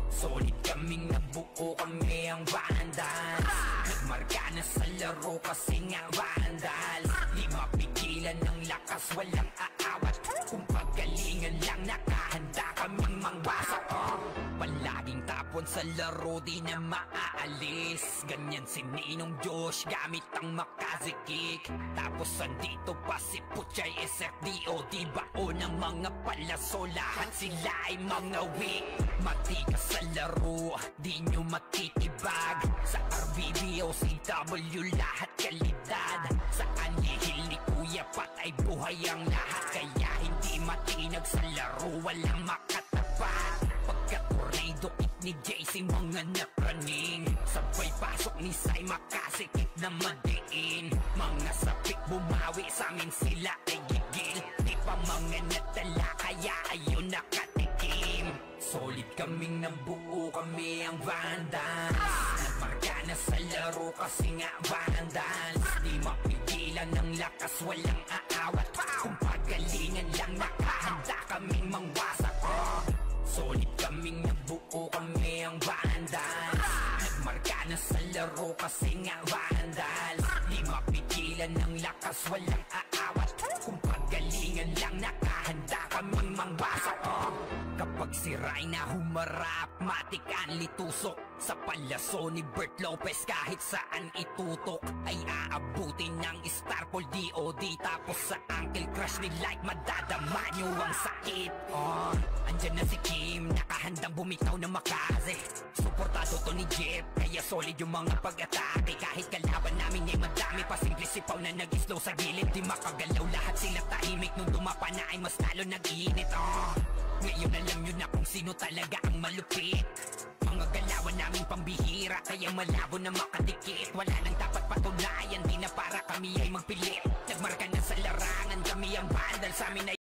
Solid kaming nabuo, kami ang vandals. Nagmarka na sa laro kasi nga vandals. Di mapigilan ng lakas, walang aawat. Kung pagalingan lang, nakahanda kaming mangwasak. Palaging tapon sa laro, di na maaalis. Ganyan si Ninong Josh, gamit ang Makaze kick. Tapos andito pa si Puchay SFDO. Di bao ng mga palaso, lahat sila ay mga weak. Matikas sa laro, di nyo matitibag. Sa RBBO, CW, lahat kalidad. Sa anihil ni Kuya Pat ay buhay ang lahat. Kaya hindi matinag sa laro, walang makatapat. Pagka-tornado kit ni JC, mga napraning. Sabay pasok ni Sai, makasikip na madiin. Mga sapik bumawi, sa amin sila ay gigil. Di pa mga natala, kaya ayun nakatikim. Solid kaming nabuo, kami ang vandals. Nagmarka na sa laro kasi nga vandals. Di mapigilan ng lakas, walang aawat. Kung pagalingan lang, nakahanda kaming mangwasak. Solid kaming nabuo, kami ang vandals. Nagmarka na sa laro kasi nga vandals. Di mapigilan ng lakas, walang aawat. Kung pagalingan lang, nakahanda kaming mangwasak. Kapag si Rayna humarap, matik ang litusok. Sa palaso ni Bert Lopez, kahit saan itutok ay aabutin ng Starpol DOD. Tapos sa Uncle Crush ni Light, madadama nyo ang sakit. Andyan na si Kim, nakahandang bumitaw ng Makaze. Suportado to ni Jeff, kaya solid yung mga pag-atake. Kahit kalaban namin ay madami, pasimple sipaw na nag-slow sa gilid. Di makagalaw, lahat sila tahimik. Nung dumapa na ay mas lalo nag-iinit. Ngayon alam nyo na kung sino talaga ang malupit. Mga galawan namin pambihira, kaya malabo na makadikit. Wala nang dapat patunayan, di na para kami ay magpilit. Nagmarka na sa larangan, kami ang vandal, sa amin ay